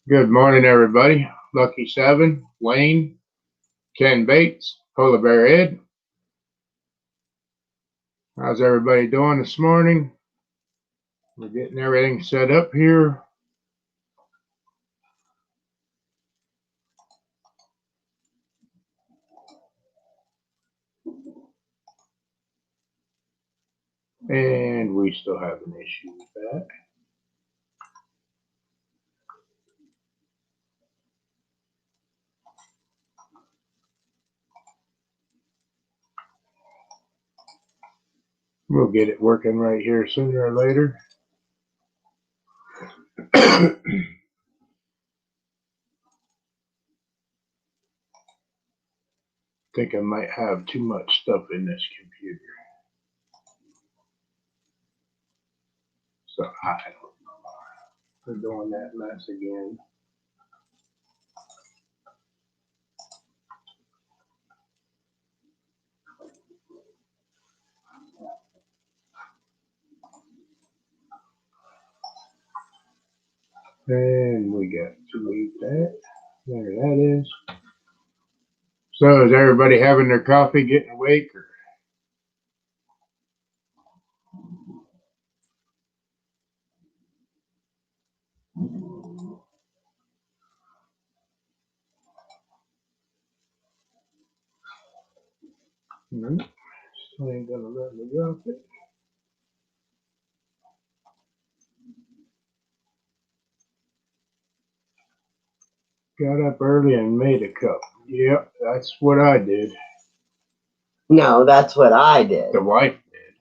Good morning, everybody. Lucky Seven, Wayne, Ken Bates, Polar Bear Ed. How's everybody doing this morning? We're getting everything set up here. And we still have an issue with that. We'll get it working right here sooner or later. Think I might have too much stuff in this computer. So I don't know. We're doing that mess again. And we got to leave that. There that is. So is everybody having their coffee, getting awake? Or? No, still ain't gonna let me drop it. Got up early and made a cup. Yep, that's what I did. No, that's what I did. The wife did.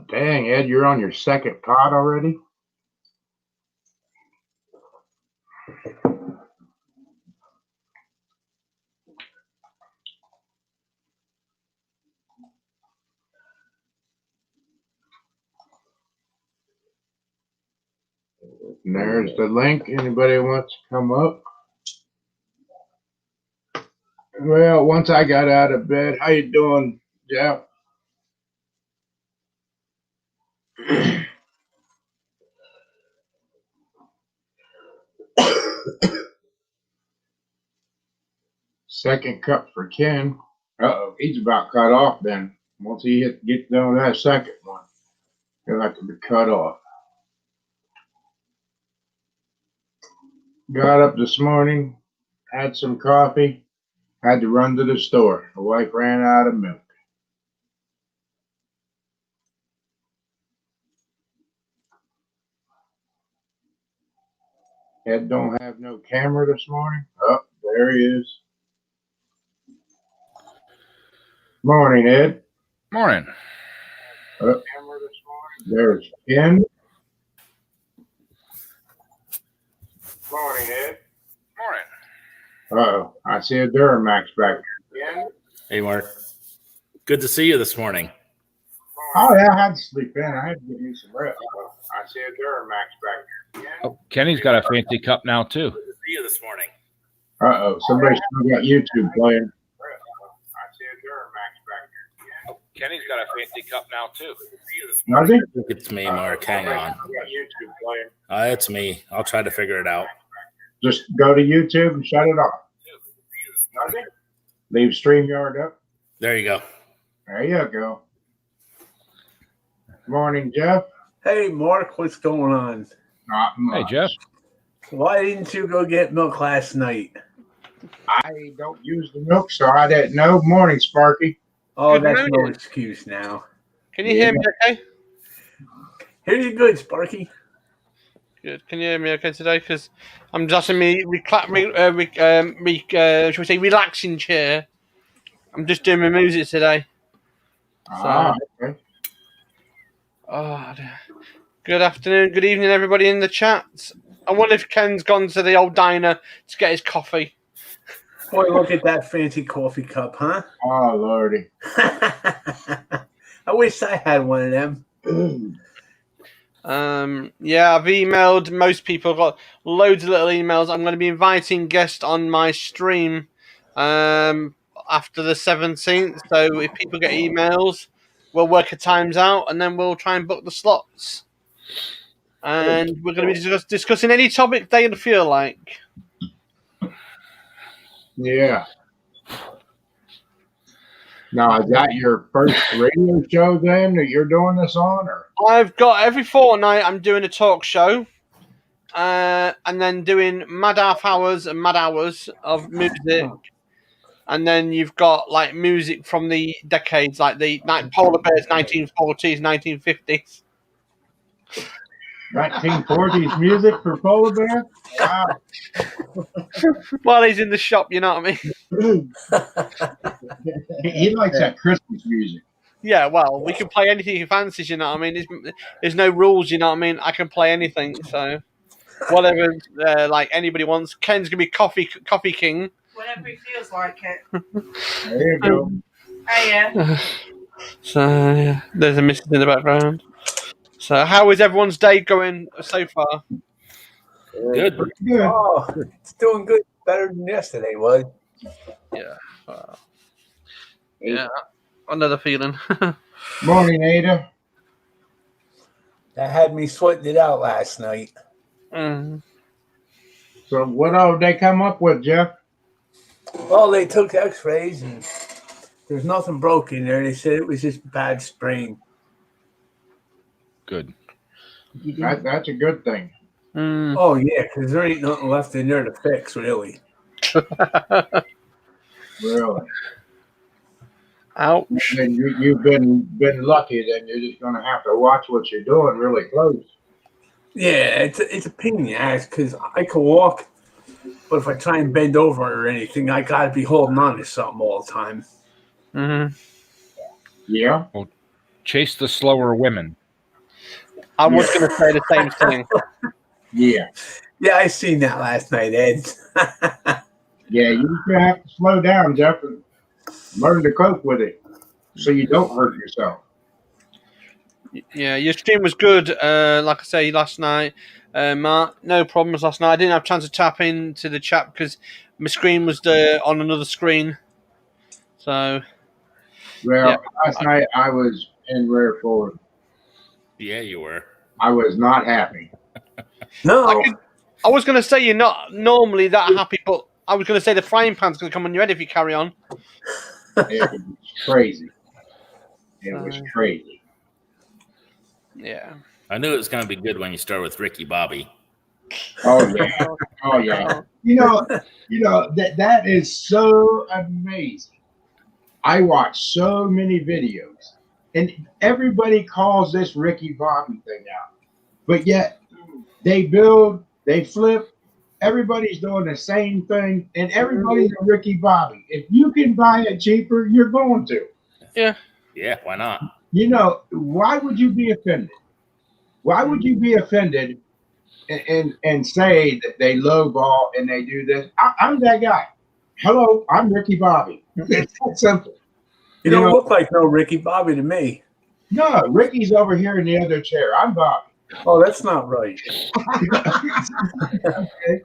Dang, Ed, you're on your second pot already? And there's the link. Anybody wants to come up? Well, once I got out of bed, how you doing, Jeff? Second cup for Ken. Uh-oh, he's about cut off then. Once he gets done with that second one, he'll have to be cut off. Got up this morning, had some coffee, had to run to the store. The wife ran out of milk. Ed don't have no camera this morning. Oh, there he is. Morning, Ed. Morning. Camera this morning. There's Ken. Morning, Ed. Morning. Uh-oh, I see a Duramax back there. Ken? Hey, Mark. Good to see you this morning. Oh, yeah, I had to sleep in. I had to give you some rest. I see a Duramax back there. Ken? Oh, Kenny's got a fancy cup now, too. Good to see you this morning. Uh-oh, somebody still got YouTube playing. I see a Duramax back there. Oh, Kenny's got a fancy cup now, too. Does he? It's me, Mark. Hang on. YouTube playing. It's me. I'll try to figure it out. Just go to YouTube and shut it off. Does he? Leave StreamYard up. There you go. There you go. Morning, Jeff. Hey, Mark, what's going on? Not much. Hey, Jeff. Why didn't you go get milk last night? I don't use the milk, so I didn't know. Morning, Sparky. Oh, Good that's no morning. excuse now. Can you hear me okay? Hear you good, Sparky. Good. Can you hear me okay today? Because I'm just in me shall we say relaxing chair. I'm just doing my music today. Okay. Oh, dear. Good afternoon, good evening, everybody in the chat. I wonder if Ken's gone to the old diner to get his coffee. Boy, look at that fancy coffee cup, huh? Oh, Lordy. I wish I had one of them. Yeah, I've emailed most people. I've got loads of little emails. I'm going to be inviting guests on my stream after the 17th. So if people get emails, we'll work a times out and then we'll try and book the slots. and we're going to be discussing any topic they feel like. Yeah. Now, is that your first radio show then that you're doing this on, or? I've got every fortnight I'm doing a talk show, and then doing mad half hours and mad hours of music, and then you've got like music from the decades, like the Polar Bears 1940s, 1950s. 1940s music for Polar Bear? Wow. While he's in the shop, you know what I mean? He likes that Christmas music. Yeah, well, we can play anything he fancies, you know what I mean? There's no rules, you know what I mean? I can play anything, so whatever like anybody wants. Ken's gonna be Coffee King. Whenever he feels like it. There you go. Oh, yeah. So yeah, there's a message in the background. So how is everyone's day going so far? Good. Good. Oh, it's doing good. Better than yesterday was. Yeah, another feeling. Morning, Ada. That had me sweating it out last night. Mm. So what all they come up with, Jeff? Well, they took x-rays and there's nothing broken there. They said it was just bad sprain. Good. That's a good thing. Mm. Oh, yeah, because there ain't nothing left in there to fix, really. Really. Ouch. And you've been lucky. Then you're just going to have to watch what you're doing really close. Yeah, it's a pain in the ass because I can walk, but if I try and bend over or anything, I got to be holding on to something all the time. Mm-hmm. Yeah. Chase the slower women. I was going to say the same thing. Yeah. Yeah, I seen that last night, Ed. Yeah, you have to slow down, Jeff, and learn to cope with it so you don't hurt yourself. Yeah, your stream was good. Like I say, last night, Mark, no problems last night. I didn't have a chance to tap into the chat because my screen was on another screen. So, Well, yeah. last night I was in rare forward. Yeah, you were. I was not happy. No, I was going to say you're not normally that happy, but I was going to say the frying pan's going to come on your head if you carry on. It was crazy. It was crazy. Yeah. I knew it was going to be good when you start with Ricky Bobby. Oh yeah. Oh yeah. You know that is so amazing. I watch so many videos, and everybody calls this Ricky Bobby thing out, but yet they build, they flip. Everybody's doing the same thing, and everybody's a Ricky Bobby. If you can buy it cheaper, you're going to. Yeah. Yeah, why not? You know, why would you be offended? Why would you be offended and say that they lowball and they do this? I'm that guy. Hello, I'm Ricky Bobby. It's that simple. you don't look like no Ricky Bobby to me. No, Ricky's over here in the other chair. I'm Bobby. Oh, that's not right. Okay.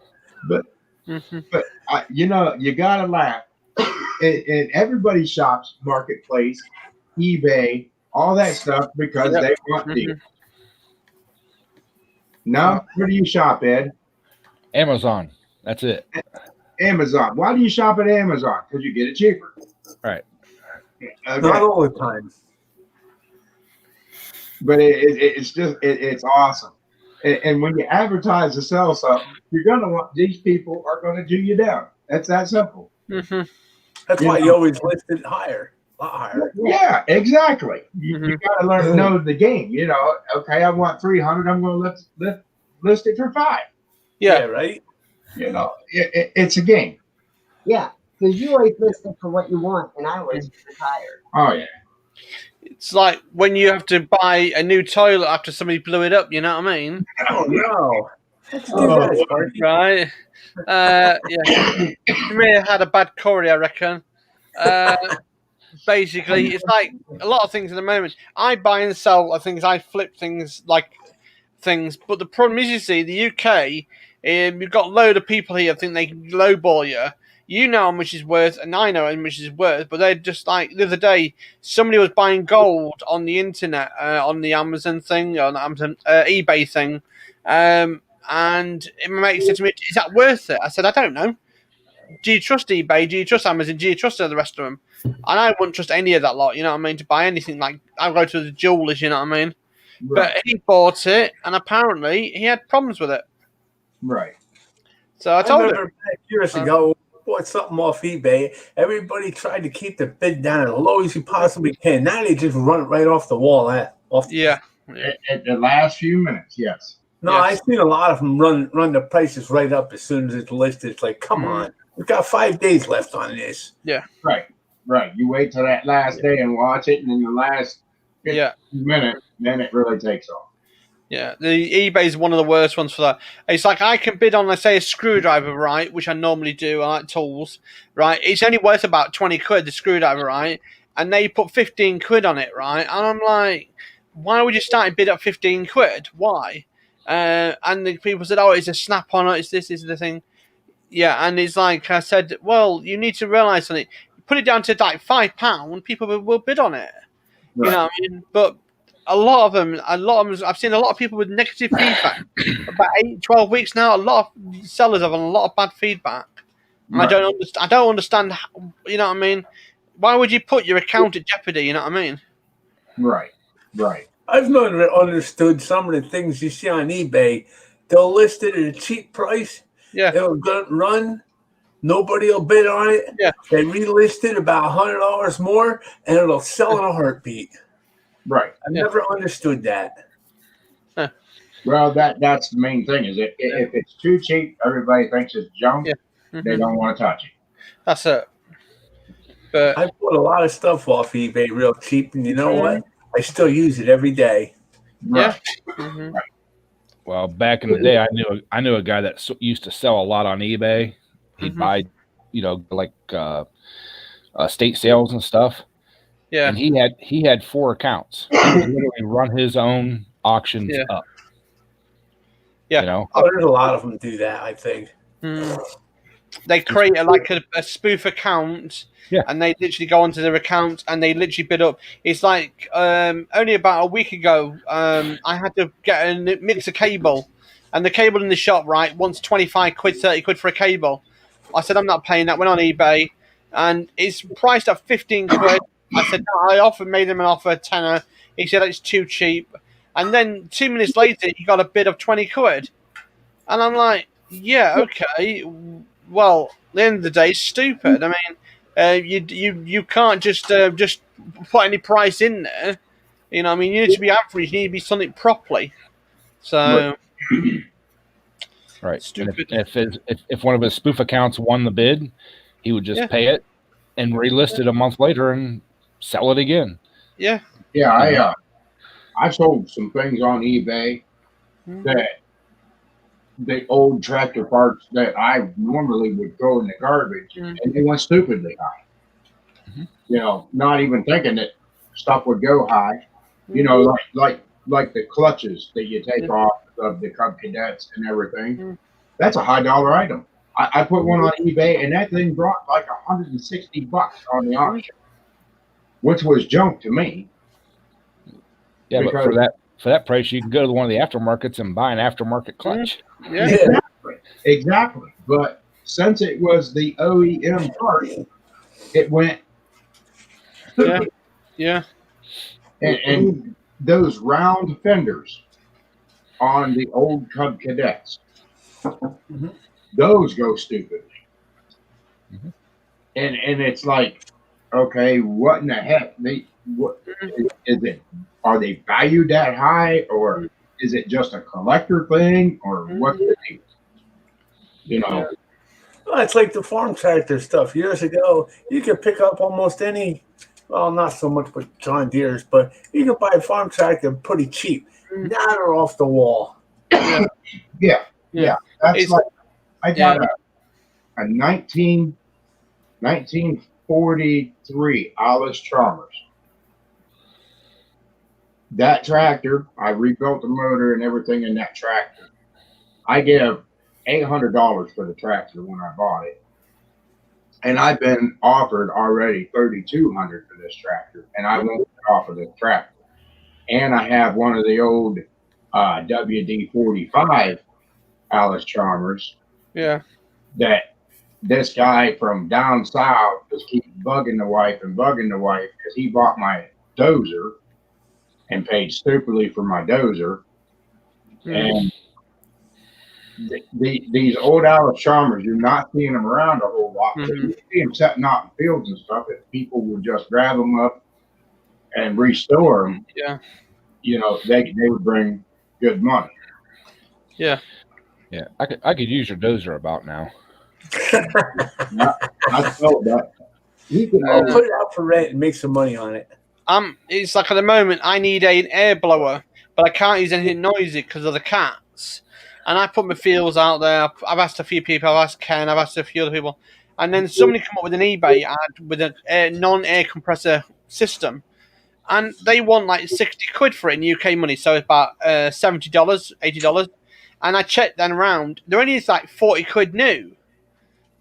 But you know, you gotta laugh. And everybody shops Marketplace, eBay, all that stuff because they want deals. No, where do you shop, Ed? Amazon. That's it. Amazon. Why do you shop at Amazon? Because you get it cheaper. Right. Okay. Not all the time. But it's awesome. And when you advertise to sell something, you're gonna want, these people are gonna do you down. That's that simple. Mm-hmm. That's why you always list it higher. A lot higher. Yeah, exactly. You gotta learn to know the game. You know, okay, I want 300. I'm gonna list it for 5. Yeah. Right? You know, it's a game. Yeah, because you always listen for what you want, and I always retire. Oh yeah. It's like when you have to buy a new toilet after somebody blew it up, you know what I mean? Oh, no. Let's do Oh, that, Sparky. Right? Yeah. You may have had a bad curry, I reckon. Basically, it's like a lot of things at the moment. I buy and sell things, I flip things like things, but the problem is, you see, the UK, you've got a load of people here think they can lowball you. You know how much it's worth, and I know how much it's worth, but they're just like, the other day, somebody was buying gold on the internet, on the Amazon thing, on the Amazon eBay thing, And my mate said to me, "Is that worth it?" I said, "I don't know. Do you trust eBay? Do you trust Amazon? Do you trust the rest of them?" And I wouldn't trust any of that lot. You know what I mean? To buy anything, like I go to the jewelers. You know what I mean? Right. But he bought it, and apparently he had problems with it. Right. So I told him. remember back years ago, bought something off eBay. Everybody tried to keep the bid down as low as you possibly can. Now they just run it right off the wall. Yeah. At the last few minutes, yes. No, Yes. I've seen a lot of them run the prices right up as soon as it's listed. It's like, come on, we've got 5 days left on this. Right. Right. You wait till that last day and watch it, and in the last Yeah. minute, then it really takes off. Yeah, the eBay is one of the worst ones for that. It's like I can bid on, let's say, a screwdriver, right, which I normally do. I like tools, right? It's only worth about 20 quid, the screwdriver, right? And they put 15 quid on it, right? And I'm like, why would you start a bid at 15 quid? Why? And the people said, oh, it's a snap-on, it's this is the thing. Yeah, and it's like I said, well, you need to realise something. Put it down to like £5, people will bid on it. Right. You know what I mean? But a lot of them, I've seen a lot of people with negative feedback. About 8-12 weeks now, a lot of sellers have a lot of bad feedback. And Right. I don't understand, you know what I mean? Why would you put your account at jeopardy, you know what I mean? Right. Right. I've never understood some of the things you see on eBay. They'll list it at a cheap price. Yeah. It'll run. Nobody will bid on it. Yeah. They relist it about $100 more, and it'll sell in a heartbeat. Right. I've Yeah. never understood that. Well, that's the main thing. Is it if it's too cheap, everybody thinks it's junk. Yeah. They don't want to touch it. That's it. But I bought a lot of stuff off eBay real cheap, and you know what? I still use it every day. yeah. Right. Mhm. Well, back in the day, I knew a guy that used to sell a lot on eBay. He'd Mhm. buy, like estate sales and stuff. Yeah. And he had 4 accounts. He would literally run his own auctions Yeah. up. Yeah. You know, Oh, there's a lot of them do that, I think. They create a spoof account, Yeah. and they literally go onto their account and they literally bid up. It's like only about a week ago, I had to get a mixer cable, and the cable in the shop, right, wants 25 quid, 30 quid for a cable. I said, I'm not paying that. Went on eBay, and it's priced at 15 quid. I said, no, I made him an offer, tenner. He said it's too cheap. And then 2 minutes later, he got a bid of 20 quid. And I'm like, yeah, okay. Well, at the end of the day, it's stupid. I mean, you can't just put any price in there. You know, what I mean, you need to be average. You need to be something properly. So, right? Stupid. And if one of his spoof accounts won the bid, he would just Yeah. pay it and relist it a month later and sell it again. yeah, Yeah. I sold some things on eBay Mhm. that the old tractor parts that I normally would throw in the garbage, Mhm. and they went stupidly high. Mhm. You know, not even thinking that stuff would go high. You know, like the clutches that you take off of the Cub Cadets and everything. Mhm. That's a high dollar item. I put one on eBay, and that thing brought like $160 on the auction, which was junk to me. Yeah, but Because- for that price, you can go to one of the aftermarkets and buy an aftermarket clutch. yeah, Exactly. But since it was the OEM part, it went. Yeah. yeah. And those round fenders on the old Cub Cadets, those go stupidly. Mhm. And it's like, okay, what in the heck? What is it? Are they valued that high, or is it just a collector thing, or what's the deal? You know, Well, it's like the farm tractor stuff. Years ago, you could pick up almost any, well, not so much with John Deere's, but you could buy a farm tractor pretty cheap. Now they're off the wall. yeah. That's It's- like I got a 1943 Alice Chalmers. That tractor, I rebuilt the motor and everything in that tractor. I gave $800 for the tractor when I bought it, and I've been offered already $3,200 for this tractor, and I won't offer the tractor. And I have one of the old WD-45 Alice Chalmers Yeah. that this guy from down south just keeps bugging the wife because he bought my dozer and paid stupidly for my dozer. And these old Alice Chalmers, you're not seeing them around a whole lot. You see them setting out in fields and stuff that people would just grab them up and restore them. Yeah. You know, they would bring good money. Yeah. Yeah, I could use your dozer about now. I felt that. You can I'll put it out for rent and make some money on it. It's like at the moment I need an air blower, but I can't use anything noisy because of the cats. And I put my feels out there. I've asked a few people. I've asked Ken. I've asked a few other people. And then somebody come up with an eBay ad with a non-air compressor system. And they want like 60 quid for it in UK money. So it's about $70, $80. And I checked then around. They're only like 40 quid new.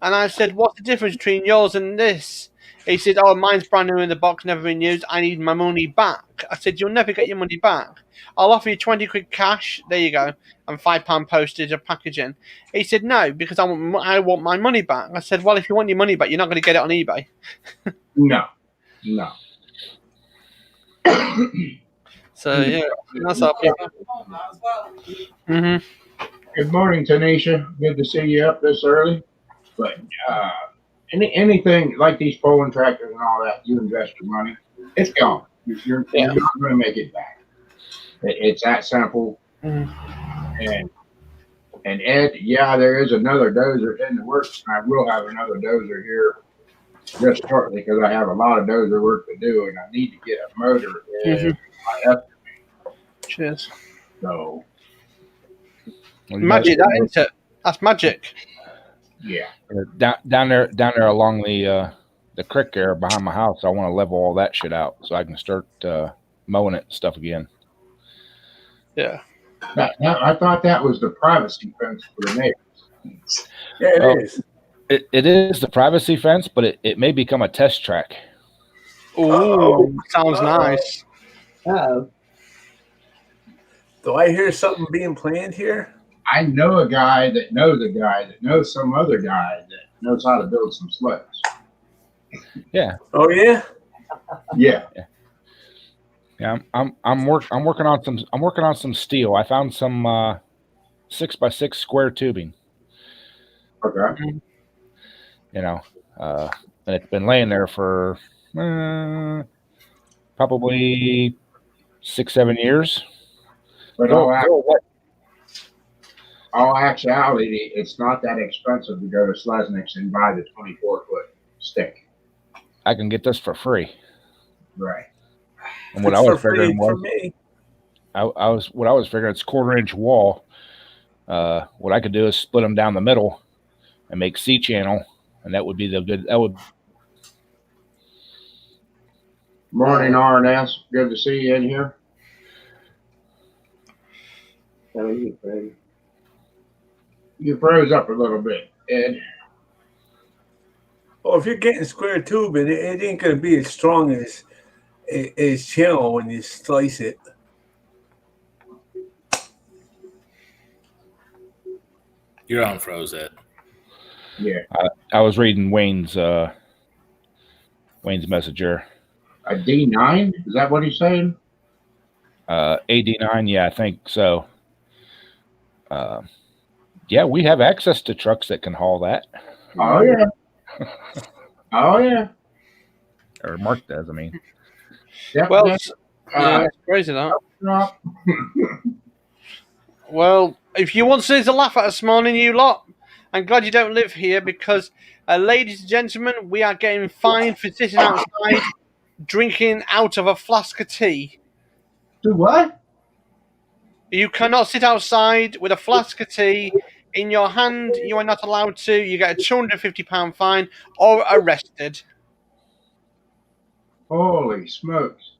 And I said, what's the difference between yours and this? He said, oh, mine's brand new in the box, never been used. I need my money back. I said, you'll never get your money back. I'll offer you 20 quid cash. There you go. And £5 postage of packaging. He said, no, because I want my money back. I said, well, if you want your money back, you're not going to get it on eBay. No. So, yeah, that's our people. Good morning, Tanisha. Good to see you up this early. But anything like these pulling tractors and all that, you invest your money, it's gone. You're not going to make it back. It's that simple. And Ed, yeah, there is another dozer in the works. And I will have another dozer here just shortly because I have a lot of dozer work to do, and I need to get a motor in my estimate. Cheers. So Magic, that isn't it? That's magic. yeah. Down there along the creek there behind my house, I want to level all that shit out so I can start mowing it and stuff again. Yeah. I thought that was the privacy fence for the neighbors. Yeah, it is. It is the privacy fence, but it may become a test track. Ooh, sounds nice. Do I hear something being planned here? I know a guy that knows some other guy that knows how to build some sleds. Yeah. Oh yeah. Yeah. Yeah, I'm working on some steel. I found some 6x6 square tubing. Okay. You know, and it's been laying there for probably 6-7 years. But all actuality, it's not that expensive to go to Slesnick's and buy the 24-foot stick. I can get this for free. Right. And what I was figuring was, it's 1/4-inch wall. What I could do is split them down the middle and make C-channel, and that would be Morning, RNS. Good to see you in here. How are you, Fred? You froze up a little bit, Ed. Well, if you're getting square tubing, it ain't gonna be as strong as channel when you slice it. You're on froze it. Yeah. I was reading Wayne's messenger. A D9? Is that what he's saying? AD9, yeah, I think so. Yeah, we have access to trucks that can haul that. Oh yeah. Oh yeah. Or Mark does, I mean. Yep. Well, it's crazy that. Well, if you want to laugh at us morning, you lot, I'm glad you don't live here because, ladies and gentlemen, we are getting fined for sitting outside drinking out of a flask of tea. Do what? You cannot sit outside with a flask of tea in your hand. You are not allowed to. You get a £250 fine or arrested. Holy smokes.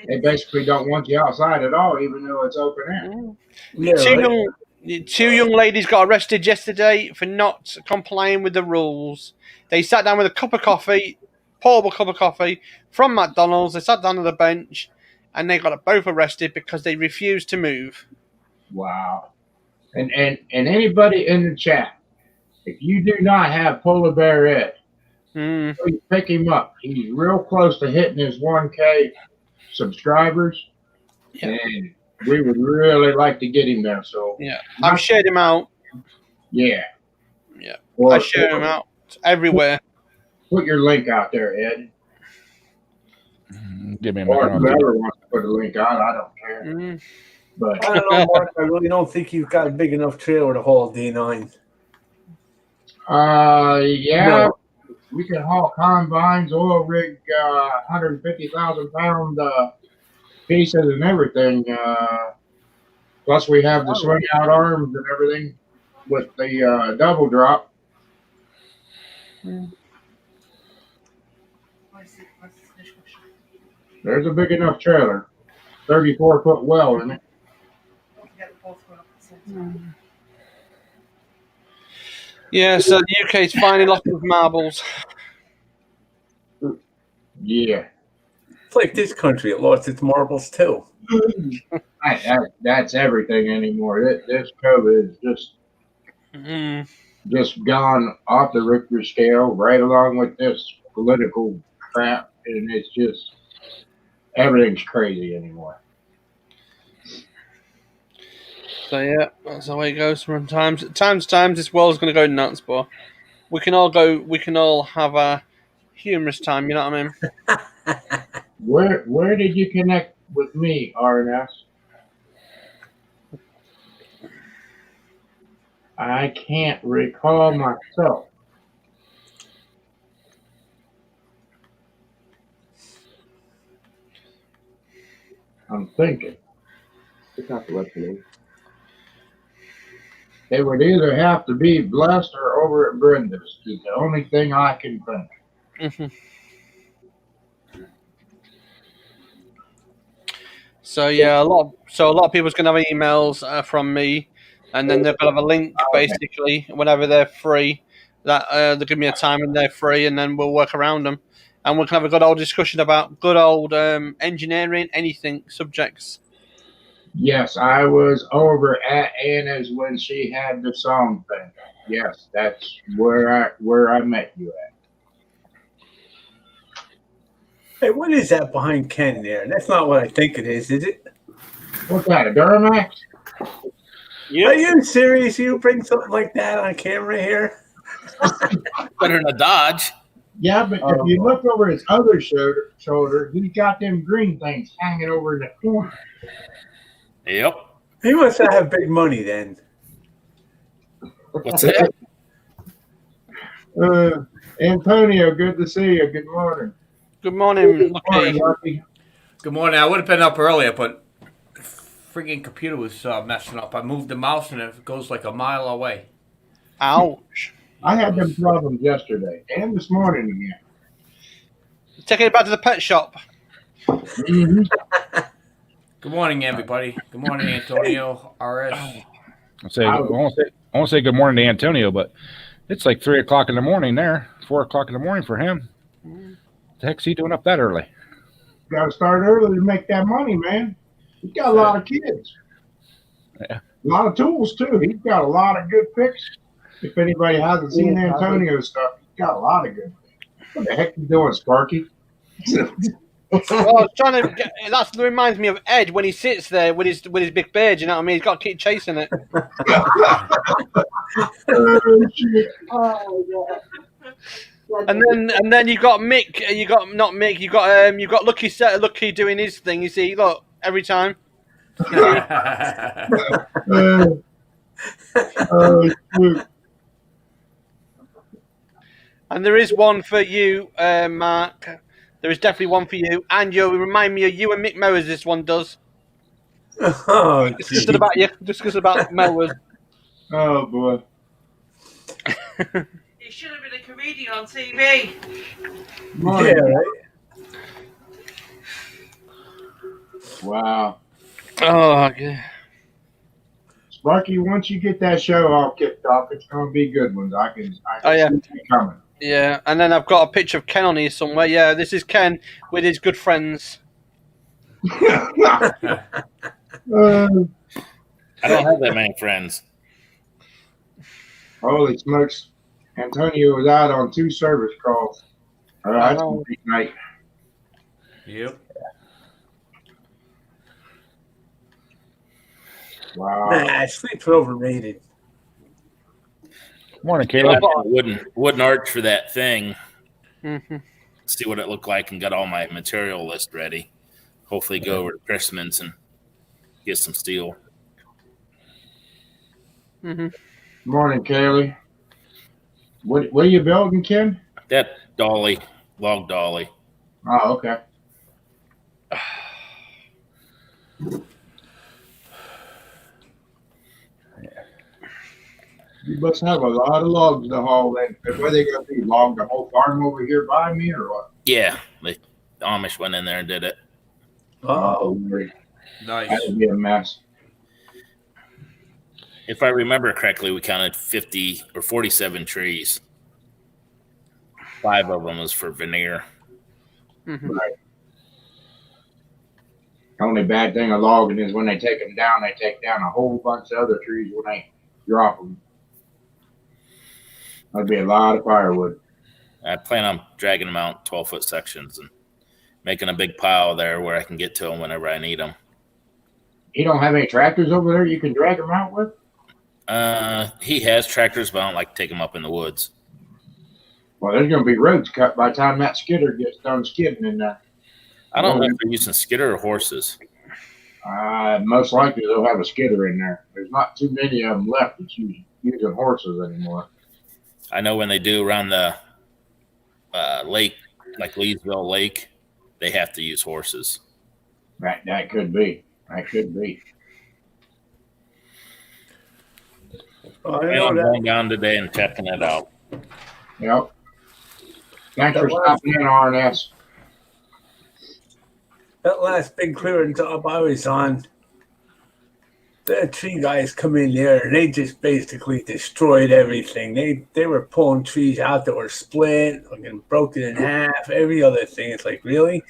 They basically don't want you outside at all, even though it's open air. Yeah, Two young ladies got arrested yesterday for not complying with the rules. They sat down with a cup of coffee, portable cup of coffee from McDonald's. They sat down on the bench and they got both arrested because they refused to move. Wow. And anybody in the chat, if you do not have Polar Bear Ed, please pick him up. He's real close to hitting his 1K subscribers, and we would really like to get him there. So I've shared him out. Yeah. I share him out everywhere. Put your link out there, Ed. Give me a Or minute. whoever wants to put a link out, I don't care. But I don't know, Mark. I really don't think you've got a big enough trailer to haul D9. yeah, No. we can haul combines, oil rig, 150,000 pound pieces and everything. Plus, we have the swing out arms and everything with the double drop. There's a big enough trailer, 34-foot well in it. Yeah, so the UK is finding lots of marbles. Yeah. It's like this country. It lost its marbles, too. That's everything anymore. This COVID is just gone off the Richter scale, right along with this political crap, and it's just everything's crazy anymore. So yeah, that's the way it goes. From times to times, this world's going to go nuts, but we can all have a humorous time. You know what I mean? Where did you connect with me, RNS? I can't recall myself. I'm thinking. It's not the listening. It would either have to be Blessed or over at Brenda's. Is the only thing I can think. So yeah, a lot of people's gonna have emails from me, and then they're gonna have a link basically whenever they're free. That they'll give me a time when they're free, and then we'll work around them, and we can have a good old discussion about good old engineering, anything subjects. Yes, I was over at Anna's when she had the song thing. Yes, that's where I met you at. Hey, what is that behind Ken there? That's not what I think it is it? What's that, a Duramax? Are you serious? You bring something like that on camera here? Better than a Dodge. Yeah, but if you look over his other shoulder, he's got them green things hanging over in the corner. Yep. He must have big money then. What's that? Antonio, good to see you. Good morning. Good morning, Morning, Lucky. Lucky. Good morning. I would have been up earlier, but the friggin' computer was messing up. I moved the mouse and it goes like a mile away. Ouch. I had them problems yesterday and this morning again. Taking it back to the pet shop. Mm-hmm. Good morning, everybody. Good morning, Antonio, RS. I won't say good morning to Antonio, but it's like 3 o'clock in the morning there. 4 o'clock in the morning for him. The heck's he doing up that early? Got to start early to make that money, man. He's got a lot of kids. Yeah. A lot of tools, too. He's got a lot of good picks. If anybody hasn't seen Antonio's stuff, he's got a lot of good picks. What the heck are you doing, Sparky? Well, I was trying to get, that reminds me of Ed when he sits there with his big beard. You know what I mean? He's got to keep chasing it. Oh, shit. Oh, yeah. And then you got Mick. You got not Mick. You got Lucky doing his thing. You see, look every time. Shoot. And there is one for you, Mark. There is definitely one for you. And you remind me of you and Mick Mowers. This one does. Oh, Discussing about you. Discussing about Mowers. Oh, boy. You should have been a comedian on TV. yeah, right? Wow. Oh, yeah. Sparky, once you get that show all kicked off, it's going to be good ones. I can see it coming. Yeah, and then I've got a picture of Ken on here somewhere. Yeah, this is Ken with his good friends. I don't have that many friends. Holy smokes. Antonio was out on 2 service calls. That's a big night. Yep. Wow. Nah, sleep's overrated. Morning, Yeah, I Caleb. did a wooden arch for that thing. Mhm. See what it looked like and got all my material list ready. Hopefully go over to Chrisman's and get some steel. Morning, Kaylee. What are you building, Ken? That dolly, log dolly. Oh, okay. You must have a lot of logs to haul in. What are they going to do? Log the whole farm over here by me or what? Yeah, the Amish went in there and did it. Oh, Nice. That would be a mess. If I remember correctly, we counted 50 or 47 trees. 5 of them was for veneer. Right. Only bad thing of logging is when they take them down, they take down a whole bunch of other trees when they drop them. That'd be a lot of firewood. I plan on dragging them out in 12-foot sections and making a big pile there where I can get to them whenever I need them. You don't have any tractors over there you can drag them out with? He has tractors, but I don't like to take them up in the woods. Well, there's going to be roads cut by the time that skidder gets done skidding in there. I don't know if they're using skidder or horses. Most likely they'll have a skidder in there. There's not too many of them left that's using horses anymore. I know when they do around the lake, like Leesville Lake, they have to use horses. That could be. That could be. I I'm know that. going down today and checking it out. Yep. Thanks for stopping in, RNS. That last big clearing job I was on, the tree guys come in there and they just basically destroyed everything. They were pulling trees out that were split, fucking broken in half, every other thing. It's like, really?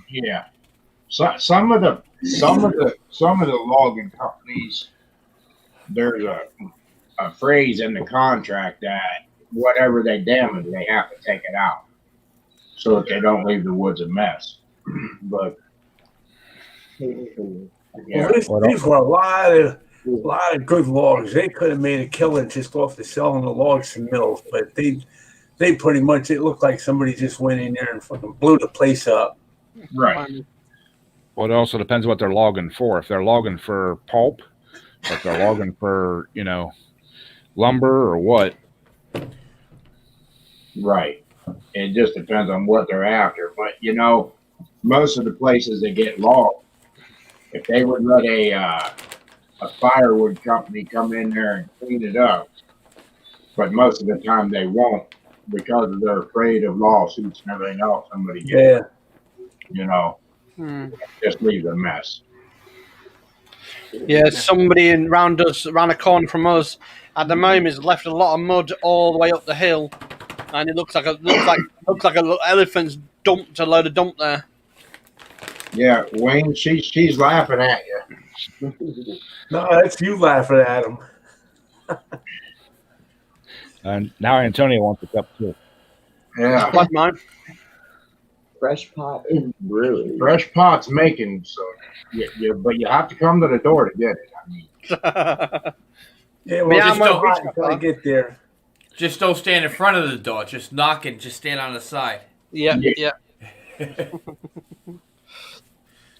Yeah. So, some of the logging companies, there's a phrase in the contract that whatever they damage, they have to take it out so that they don't leave the woods a mess. But yeah, Well, these were a lot of good logs. They could have made a killing just off the selling the logs to mills, but they pretty much, it looked like somebody just went in there and fucking blew the place up. right. Well, it also depends what they're logging for. If they're logging for pulp, or if they're logging for, lumber or what. Right. It just depends on what they're after. But, most of the places that get logged, if they would let a firewood company come in there and clean it up, but most of the time they won't because they're afraid of lawsuits and everything else. Somebody gets, just leaves a mess. Yeah, somebody around the corner from us at the moment has left a lot of mud all the way up the hill, and it looks like a elephant's dumped a load of dump there. Yeah, Wayne, she's laughing at you. No, that's you laughing at them. And now Antonio wants a cup too. Yeah, Like mine. Fresh pot is brewing. fresh pot's making, so but you have to come to the door to get it. I mean, Yeah, well, Yeah, just I'm don't gonna hot until I get there. Just don't stand in front of the door. Just knock and just stand on the side. Yeah.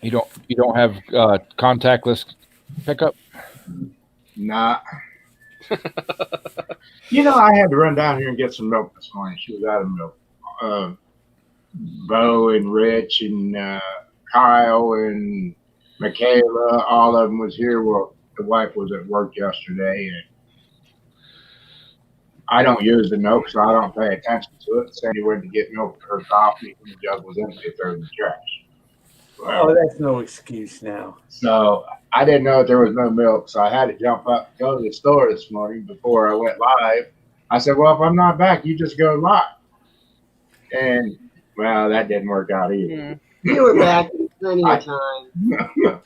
You don't have contactless pickup? nah. I had to run down here and get some milk this morning. She was out of milk. Bo and Rich and Kyle and Michaela, all of them was here. Well, the wife was at work yesterday, and I don't use the milk, so I don't pay attention to it. Sandy went to get milk for her coffee, and the jug was empty. It threw in the trash. Oh, that's no excuse now. So I didn't know if there was no milk, so I had to jump up and go to the store this morning before I went live. I said, well, if I'm not back, you just go live. And, well, that didn't work out either. You were back. plenty of time.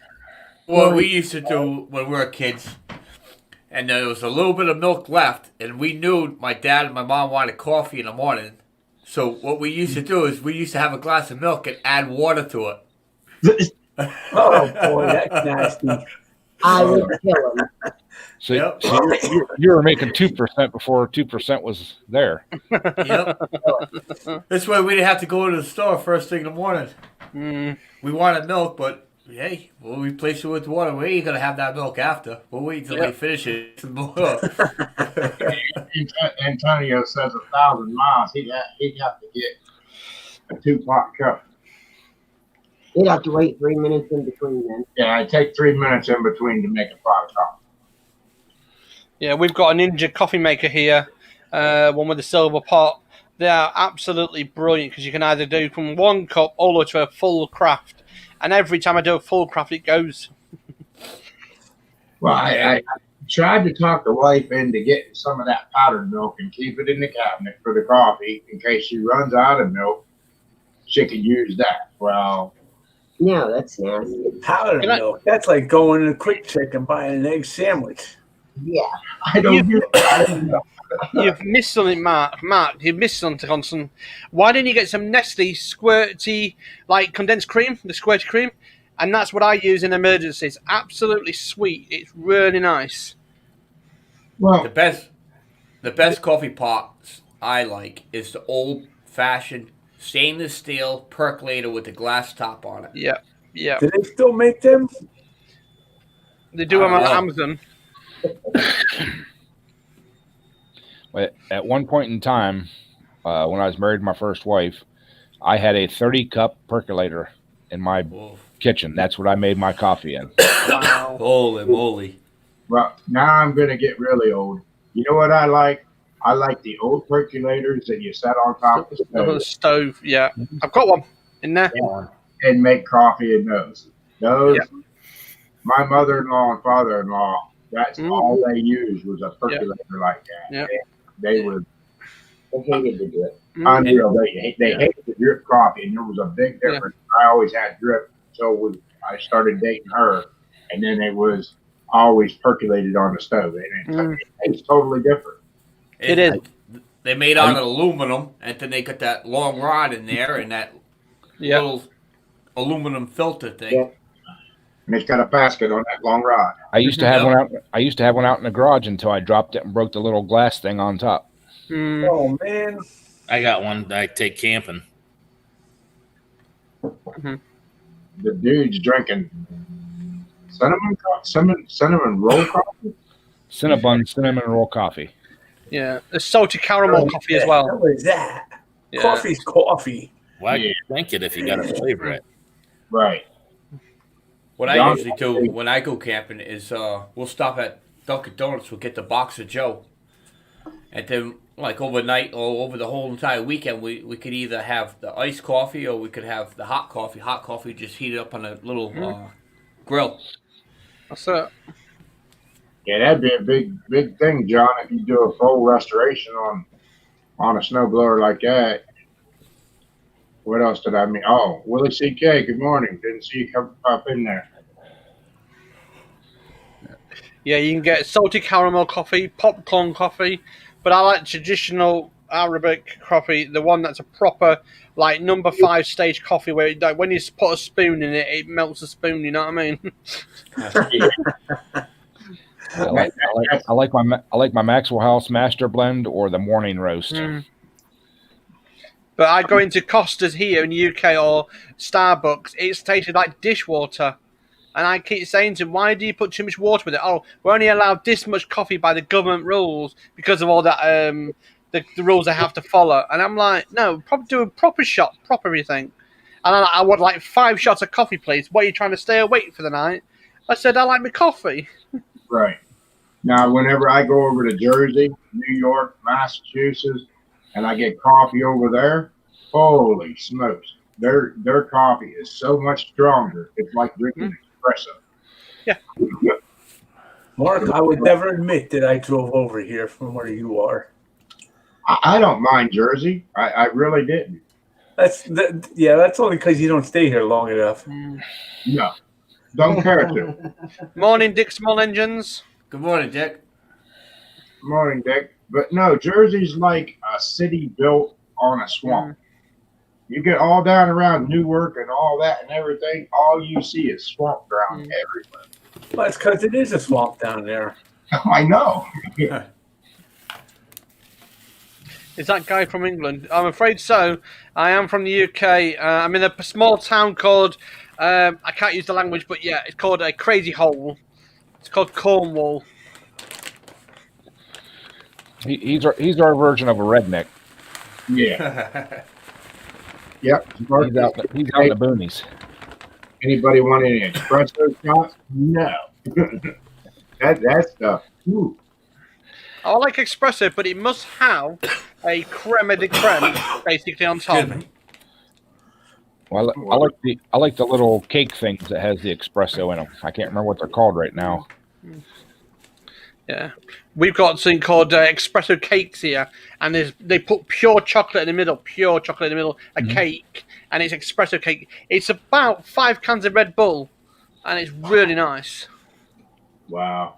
What we used to do when we were kids, and there was a little bit of milk left, and we knew my dad and my mom wanted coffee in the morning. So what we used to do is we used to have a glass of milk and add water to it. Oh boy, that's nasty. I would kill him. So, Yep. so you were making 2% before 2% was there. Yep. This way we didn't have to go to the store first thing in the morning. We wanted milk, but hey, we'll replace it with water. We ain't gonna have that milk after. We'll wait until they finish it. Antonio says 1,000 miles. He'd have to get a 2-pot cup. You'd have to wait 3 minutes in between then. Yeah, I take 3 minutes in between to make a pot of coffee. Yeah, we've got a Ninja coffee maker here, one with a silver pot. They are absolutely brilliant because you can either do from 1 cup all the way to a full craft. And every time I do a full craft, it goes. Well, I tried to talk the wife into getting some of that powdered milk and keep it in the cabinet for the coffee in case she runs out of milk. She could use that. Well, No, that's nasty. Powdered milk. That's like going to Quick Check and buying an egg sandwich. Yeah. I don't know. You've missed something, Mark. Mark, you've missed something on some. Why didn't you get some Nestle squirty, like condensed cream, the squirty cream? And that's what I use in emergencies. Absolutely sweet. It's really nice. Well, The best coffee pots I like is the old fashioned stainless steel percolator with the glass top on it. Yeah, yeah. Do they still make them? They do them on know. Amazon. But at one point in time, when I was married to my first wife, I had a 30-cup percolator in my kitchen. That's what I made my coffee in. Wow. Holy moly. well, now I'm going to get really old. You know what I like? I like the old percolators that you set on top of the The stove stove, yeah. I've got one in there. and make coffee in those. My mother-in-law and father-in-law, that's all they used was a percolator like that. Yeah. They were I hated to do it. unreal. They hated the drip coffee, and there was a big difference. I always had drip until I started dating her, and then it was always percolated on the stove, and it's totally different. It is. They made out of aluminum, and then they got that long rod in there and that little aluminum filter thing. Yeah. And it's got a basket on that long rod. I used to have one out. I used to have one out in the garage until I dropped it and broke the little glass thing on top. Oh man. I got one that I take camping. The dude's drinking cinnamon roll coffee. Cinnamon roll coffee. Yeah. There's salty caramel coffee as well. What is that? Yeah. Coffee's coffee. Why you drink it if you got to flavor it? Right. What I usually do when I go camping is we'll stop at Dunkin' Donuts, we'll get the box of Joe. And then, like overnight or over the whole entire weekend, we could either have the iced coffee or we could have the hot coffee. Hot coffee just heat it up on a little grill. That's it. Yeah, that'd be a big thing, John, if you do a full restoration on a snowblower like that. What else did I mean? Oh, Willie C.K., good morning. Didn't see you come up in there. Yeah, you can get salty caramel coffee, popcorn coffee, but I like traditional Arabic coffee, the one that's a proper, like, number 5 stage coffee where it, like, when you put a spoon in it, it melts the spoon, you know what I mean? I like my Maxwell House Master Blend or the Morning Roast. But I go into Costa's here in the UK or Starbucks, it's tasted like dishwater. And I keep saying to him, why do you put too much water with it? Oh, we're only allowed this much coffee by the government rules because of all that, the rules they have to follow. And I'm like, no, do a proper shot, proper everything. And I would like 5 shots of coffee, please. What, are you trying to stay awake for the night? I said, I like my coffee. Right. Now, whenever I go over to Jersey, New York, Massachusetts, and I get coffee over there, holy smokes. Their coffee is so much stronger. It's like drinking espresso. Yeah. Mark, I would never admit that I drove over here from where you are. I don't mind Jersey. I really didn't. That's only because you don't stay here long enough. No, don't care to. Morning, Dick Small Engines. Good morning, Dick. Morning, Dick. But no, Jersey's like a city built on a swamp. You get all down around Newark and all that and everything, all you see is swamp ground everywhere. Well, it's because it is a swamp down there. I know. Is that guy from England? I'm afraid so. I am from the UK. I'm in a small town called, I can't use the language, but yeah, it's called a Crazy Hole. It's called Cornwall. He's our version of a redneck. Yeah. Yep. He's out in the boonies. Anybody want any espresso shots? No. that stuff. Ooh. I like espresso, but it must have a creme de creme basically on top. Excuse me. Well, I like the little cake things that has the espresso in them. I can't remember what they're called right now. Yeah, we've got something called espresso cakes here, and they put pure chocolate in the middle, a cake, and it's espresso cake. It's about 5 cans of Red Bull, and it's really nice. Wow.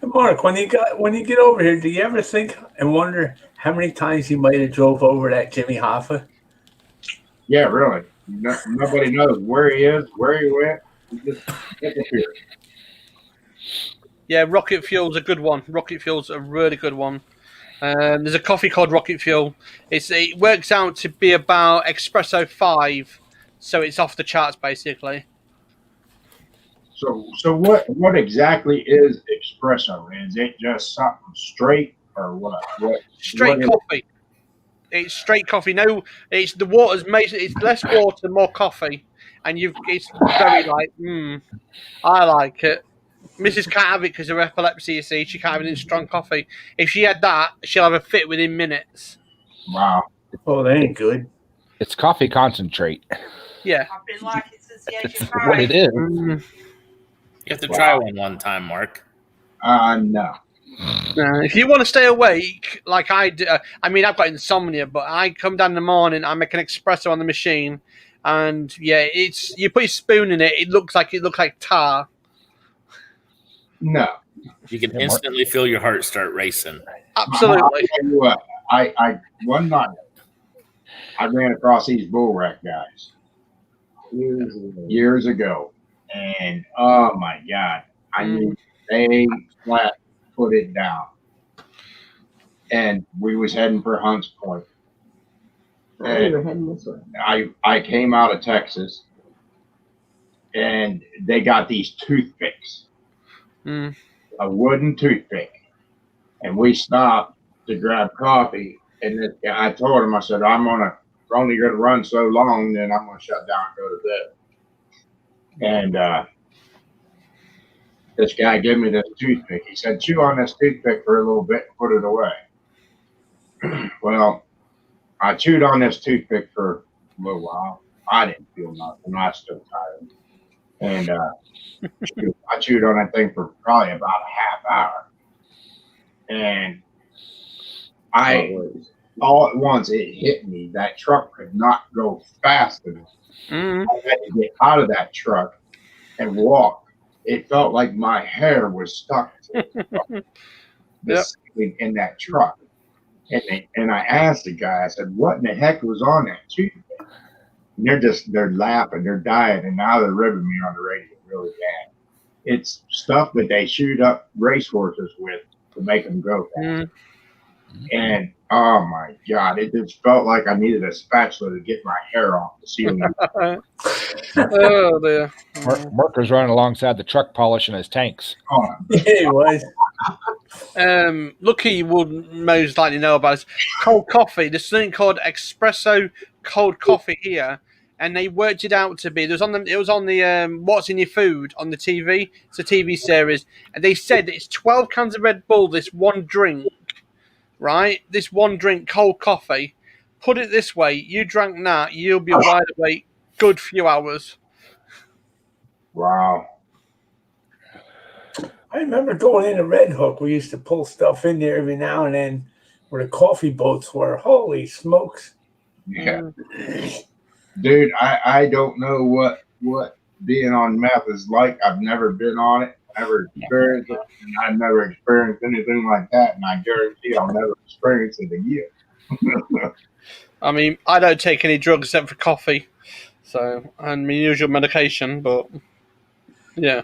Mark, when you get over here, do you ever think and wonder how many times you might have drove over that Jimmy Hoffa? Yeah, really. Nobody knows where he is, where he went. He just disappeared. Yeah, Rocket Fuel's a good one. Rocket Fuel's a really good one. There's a coffee called Rocket Fuel. It works out to be about espresso 5, so it's off the charts basically. So what exactly is espresso? Is it just something straight or what? Straight coffee. It's straight coffee. No, it's the water's made. It's less water, more coffee, and it's very like. I like it. Mrs. can't have it because of her epilepsy. You see, she can't have it in strong coffee. If she had that, she'll have a fit within minutes. Wow. Oh, that ain't good. It's coffee concentrate. Yeah. I've been like it since the age That's of what 5. it is. You have to try one time, Mark. No. If you want to stay awake, like I do, I've got insomnia, but I come down in the morning, I make an espresso on the machine, and yeah, you put your spoon in it, it looks like tar. No. You can instantly feel your heart start racing. Absolutely. I'll tell you what, I one night I ran across these bull rack guys years ago, and oh my God, I knew they flat put it down, and we was heading for Hunts Point. We were heading this way. I came out of Texas, and they got these toothpicks, a wooden toothpick, and we stopped to grab coffee. And I told him, I said, we're only gonna run so long, then I'm gonna shut down and go to bed. And this guy gave me this toothpick. He said, chew on this toothpick for a little bit and put it away. Well, I chewed on this toothpick for a little while. I didn't feel nothing. I was still tired. And I chewed on that thing for probably about a half hour. And all at once, it hit me. That truck could not go fast enough. I had to get out of that truck and walk. It felt like my hair was stuck in that truck. And I asked the guy, I said, what in the heck was on that toothpick? And they're laughing, they're dying, and now they're ribbing me on the radio really bad. It's stuff that they shoot up racehorses with to make them go fast. And oh my God, it just felt like I needed a spatula to get my hair off the ceiling. Oh dear. Mark was running alongside the truck polishing his tanks. Oh, Yeah, it was. Lucky would most likely know about this. Cold coffee. There's something called espresso cold coffee here, and they worked it out to be. It was on the What's in Your Food on the TV. It's a TV series, and they said it's 12 cans of Red Bull. This one drink, right? This one drink, cold coffee. Put it this way: you drank that, you'll be wide awake, good few hours. wow. I remember going into Red Hook. We used to pull stuff in there every now and then where the coffee boats were. Holy smokes. Yeah. Dude, I don't know what being on meth is like. I've never been on it, never experienced it, and I've never experienced anything like that, and I guarantee I'll never experience it again. I mean, I don't take any drugs except for coffee, so and my usual medication. But yeah,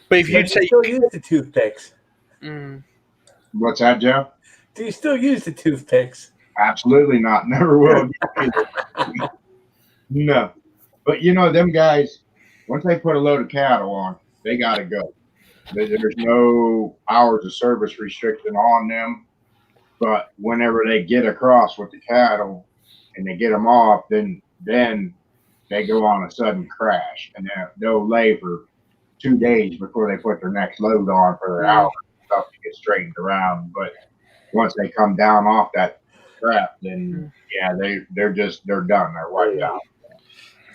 but if you Do you take, still use the toothpicks? What's that, Joe? Do you still use the toothpicks? Absolutely not. Never will. No. But you know, them guys, once they put a load of cattle on, they got to go. There's no hours of service restriction on them. But whenever they get across with the cattle and they get them off, then they go on a sudden crash, and they'll lay for 2 days before they put their next load on for their hour and stuff to get straightened around. But once they come down off that crap, then yeah, they're done. They're wiped out.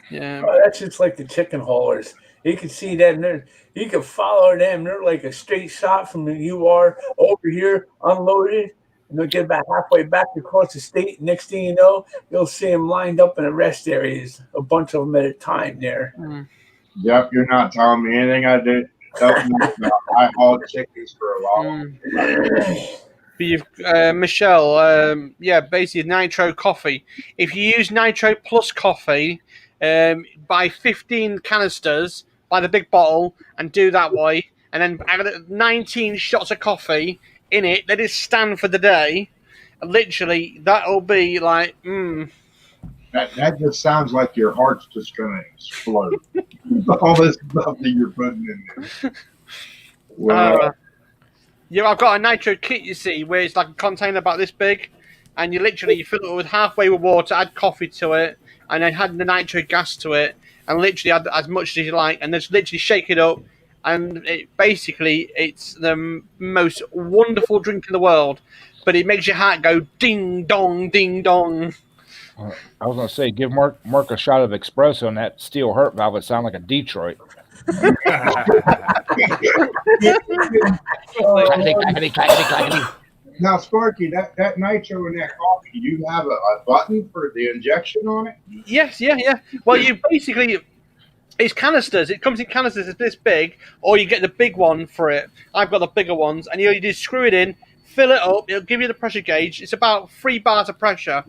yeah, Oh, that's just like the chicken haulers. You can see them. You can follow them. They're like a straight shot from where you are over here, unloaded. And they'll get about halfway back across the state. Next thing you know, you'll see them lined up in the rest areas, a bunch of them at a time there. Yep, you're not telling me anything I did. I hauled chickens for a long time. But you've Michelle, yeah, basically nitro coffee. If you use nitro plus coffee, buy 15 canisters, buy the big bottle, and do that way, and then add 19 shots of coffee in it. Let it stand for the day. And literally, that'll be like, That just sounds like your heart's just gonna explode. All this stuff that you're putting in there. Well, yeah, I've got a nitro kit, you see, where it's like a container about this big, and you fill it with halfway with water, add coffee to it, and then add the nitro gas to it, and literally add as much as you like, and just literally shake it up, and it's the most wonderful drink in the world, but it makes your heart go ding dong, ding dong. I was going to say, give Mark a shot of espresso, and that steel heart valve would sound like a Detroit. Now, Sparky, that nitro in that coffee, do you have a button for the injection on it? Yes, yeah. Well, you basically, it's canisters. It comes in canisters. It's this big, or you get the big one for it. I've got the bigger ones, and you just screw it in, fill it up. It'll give you the pressure gauge. It's about 3 bars of pressure.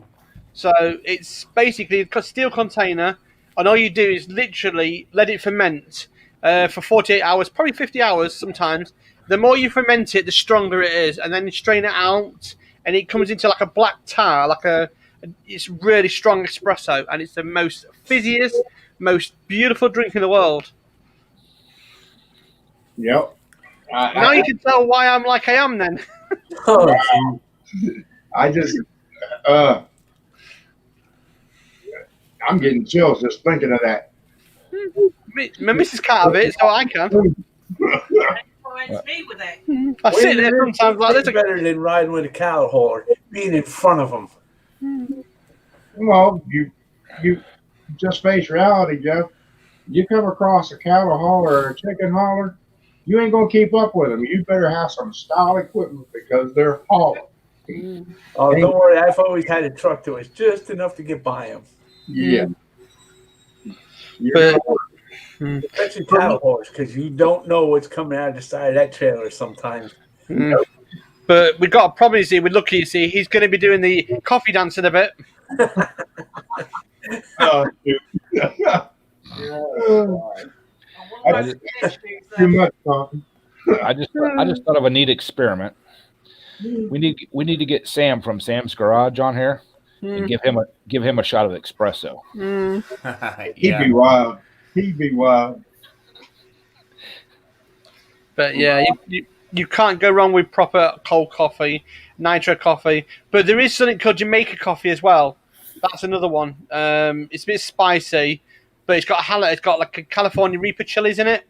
So it's basically a steel container, and all you do is literally let it ferment for 48 hours, probably 50 hours sometimes. The more you ferment it, the stronger it is, and then you strain it out, and it comes into like a black tar, it's really strong espresso, and it's the most fizziest, most beautiful drink in the world. Yep. Now you can tell why I'm like I am then. I just, I'm getting chills just thinking of that. My missus can't have it, so I can. Me with it. I sit there sometimes like this. Better than riding with a cattle hauler, being in front of them. Well, you just face reality, Jeff. You come across a cattle hauler or a chicken hauler, you ain't gonna keep up with them. You better have some style equipment because they're hauling. Oh, don't worry. I've always had a truck to it, just enough to get by them. Yeah. But Especially cattle haulers, because you don't know what's coming out of the side of that trailer sometimes. But we've got a problem, you see, with Lucky, you see. He's going to be doing the coffee dance in a bit. Too much talking. I just thought of a neat experiment. We need to get Sam from Sam's Garage on here and give him a shot of espresso. He'd be wild. He'd be wild. But yeah, you can't go wrong with proper cold coffee, nitro coffee. But there is something called Jamaica coffee as well. That's another one. It's a bit spicy, but it's got like a California Reaper chilies in it,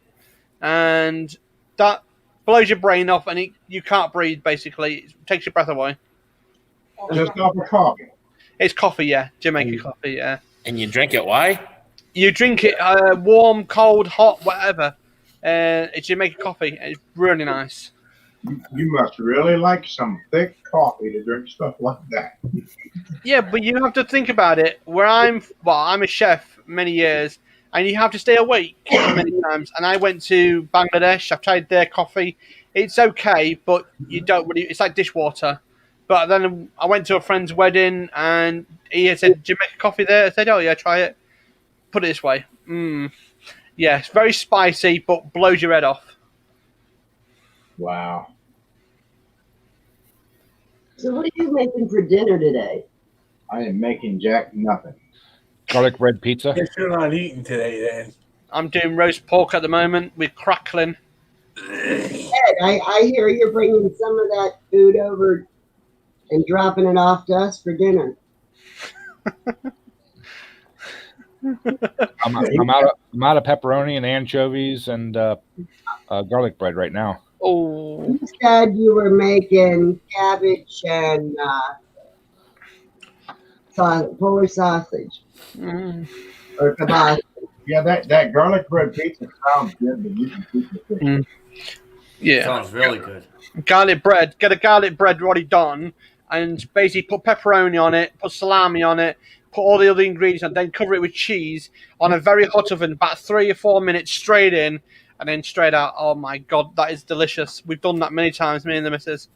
and that blows your brain off, and you can't breathe. Basically, it takes your breath away. Just off of coffee. It's coffee, yeah, Jamaica coffee, yeah. And you drink it? Why? You drink it warm, cold, hot, whatever. It's Jamaica coffee. It's really nice. You must really like some thick coffee to drink stuff like that. Yeah, but you have to think about it. I'm a chef many years, and you have to stay awake many times. And I went to Bangladesh. I've tried their coffee. It's okay, but you don't really. It's like dishwater. But then I went to a friend's wedding, and he had said, "Do you make a coffee there?" I said, "Oh yeah, try it." Put it this way. Yeah, it's very spicy, but blows your head off. Wow. So what are you making for dinner today? I am making jack nothing. Garlic bread pizza. Guess you're not eating today, then. I'm doing roast pork at the moment with crackling. Ed, I hear you're bringing some of that food over and dropping it off to us for dinner. I'm out of pepperoni and anchovies and garlic bread right now. Oh, You said you were making cabbage and Polish sausage or kibasa. Yeah, that garlic bread pizza sounds good, but you can keep the fish. yeah. Sounds really good. Garlic bread. Get a garlic bread already done, and basically put pepperoni on it, put salami on it, put all the other ingredients, and then cover it with cheese on a very hot oven, about 3 or 4 minutes straight in, and then straight out. Oh my god, that is delicious. We've done that many times, me and the missus.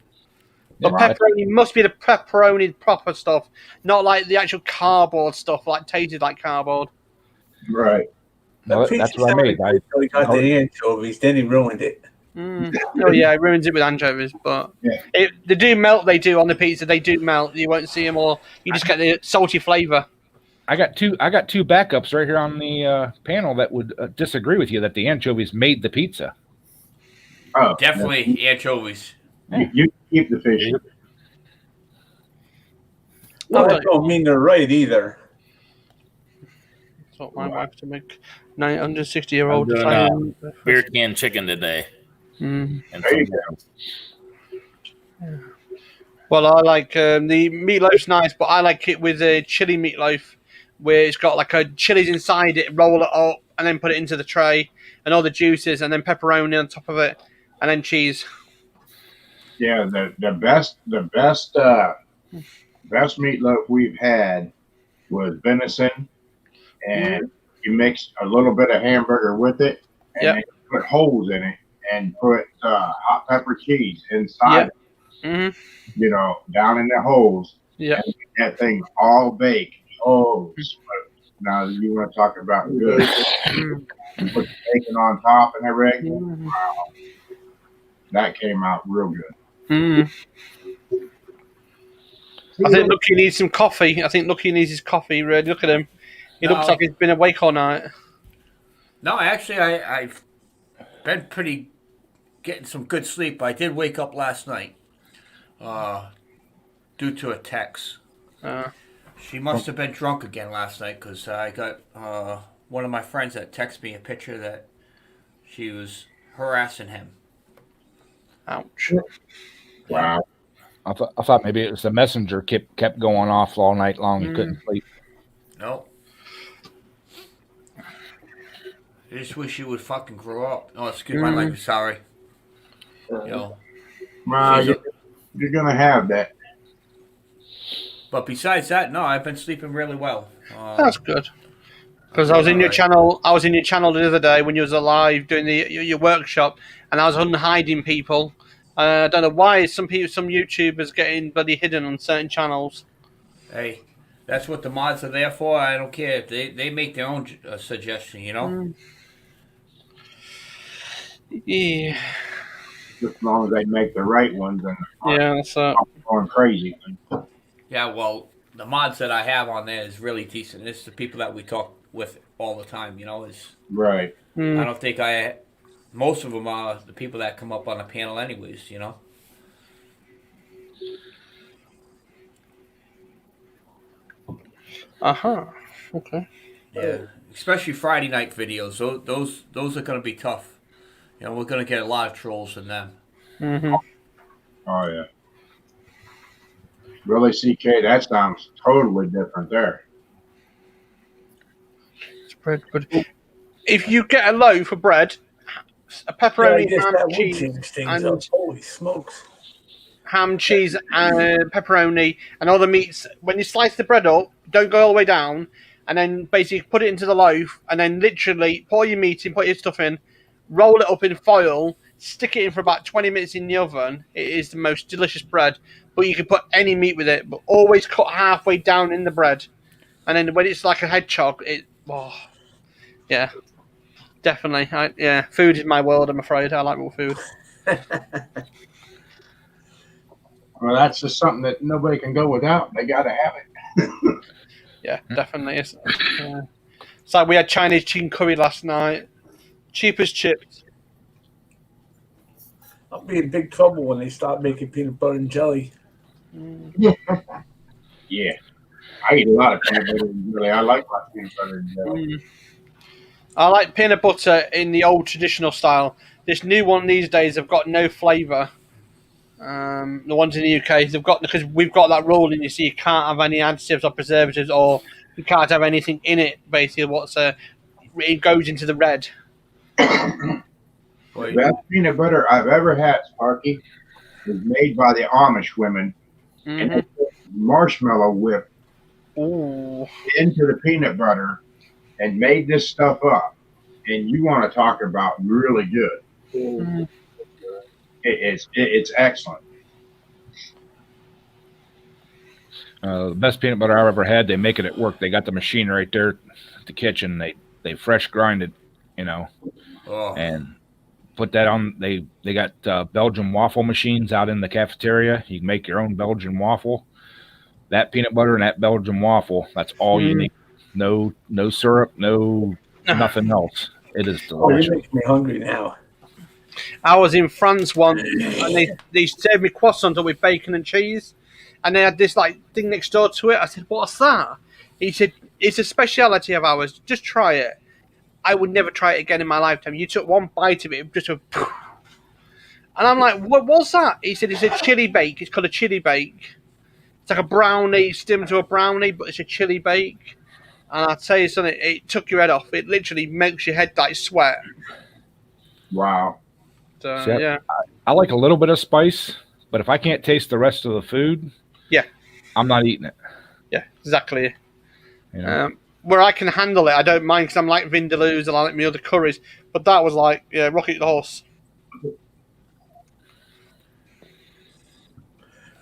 But pepperoni must be the pepperoni proper stuff, not like the actual cardboard stuff, like tasted like cardboard. Right. No, that's what I made. He got the anchovies, then he ruined it. Oh yeah, it ruins it with anchovies, but Yeah. they do melt. They do on the pizza. They do melt. You won't see them, or you just get the salty flavor. I got two backups right here on the panel that would disagree with you that the anchovies made the pizza. Oh, Definitely anchovies. You keep the fish. Well, that don't mean they're right either. That's what my wife to make 960-year-old I'm doing, Italian. Beer can chicken today. And There you Well, I like the meatloaf's nice, but I like it with a chili meatloaf, where it's got like a chilies inside it, roll it up, and then put it into the tray, and all the juices, and then pepperoni on top of it, and then cheese. Yeah, the best meatloaf we've had was venison, and you mix a little bit of hamburger with it, and then you put holes in it, and put hot pepper cheese inside. You know, down in the holes. Yeah, and that thing all baked. Oh, now you want to talk about good? You put the bacon on top and everything. Wow, that came out real good. I think Lucky needs some coffee. I think Lucky needs his coffee. Really, look at him. He looks like he's been awake all night. No, actually, I've been getting some good sleep. I did wake up last night due to a text. She must have been drunk again last night because I got one of my friends that texted me a picture that she was harassing him. Ouch. Wow. I thought maybe it was the messenger kept going off all night long. You couldn't sleep. No. I just wish you would fucking grow up. Oh, excuse my language. Sorry. You know. Well, you're gonna have that. But besides that, no, I've been sleeping really well. That's good. Because I was in your channel. I was in your channel the other day when you was alive doing your workshop, and I was hiding people. I don't know why some YouTubers getting bloody hidden on certain channels. Hey, that's what the mods are there for. I don't care if they make their own suggestion. You know. Yeah. Just as long as they make the right ones and that's going crazy. Yeah, well, the mods that I have on there is really decent. It's the people that we talk with all the time. You know, it's right. I don't think most of them are the people that come up on the panel anyways, you know? Okay. Yeah. Especially Friday night videos. Those are going to be tough. You know, we're going to get a lot of trolls in them. Oh, yeah. Really, CK, that sounds totally different there. Bread. If you get a loaf of bread, a pepperoni, I guess ham, that would cheese, change things and up. Holy smokes. ham, cheese, and pepperoni, and all the meats. When you slice the bread up, don't go all the way down, and then basically put it into the loaf, and then literally pour your meat in, put your stuff in, roll it up in foil, stick it in for about 20 minutes in the oven. It is the most delicious bread, but you can put any meat with it, but always cut halfway down in the bread, and then when it's like a hedgehog, yeah, definitely. Food is my world, I'm afraid. I like more food. Well, that's just something that nobody can go without. They got to have it. Yeah, definitely. It's like we had Chinese chicken curry last night. Cheap as chips. I'll be in big trouble when they stop making peanut butter and jelly. Yeah. I eat a lot of peanut butter and jelly. I like my peanut butter and jelly. I like peanut butter in the old traditional style. This new one these days have got no flavour. The ones in the UK, because we've got that rule, and you see, you can't have any additives or preservatives, or you can't have anything in it. Basically, it goes into the red. The best peanut butter I've ever had, Sparky, was made by the Amish women, and they put marshmallow whip into the peanut butter and made this stuff up. And you want to talk about really good. It's excellent. The best peanut butter I've ever had, they make it at work. They got the machine right there at the kitchen. They fresh grind it, and put that on. They got Belgian waffle machines out in the cafeteria. You can make your own Belgian waffle. That peanut butter and that Belgian waffle, that's all you need. No syrup, nothing else. It is delicious. Oh, you're making me hungry now. I was in France once, and they served me croissants with bacon and cheese, and they had this thing next door to it. I said, "What's that?" He said, "It's a speciality of ours. Just try it." I would never try it again in my lifetime. You took one bite of it, just and I'm like, "What was that?" He said, "It's a chili bake. It's called a chili bake. It's like a brownie, stimmed to a brownie, but it's a chili bake." And I'll tell you something, it took your head off. It literally makes your head sweat. Wow. So, yeah. I like a little bit of spice, but if I can't taste the rest of the food, I'm not eating it. Yeah, exactly. Where I can handle it, I don't mind, because I'm like vindaloos and I like my other curries. But that was rocket the horse.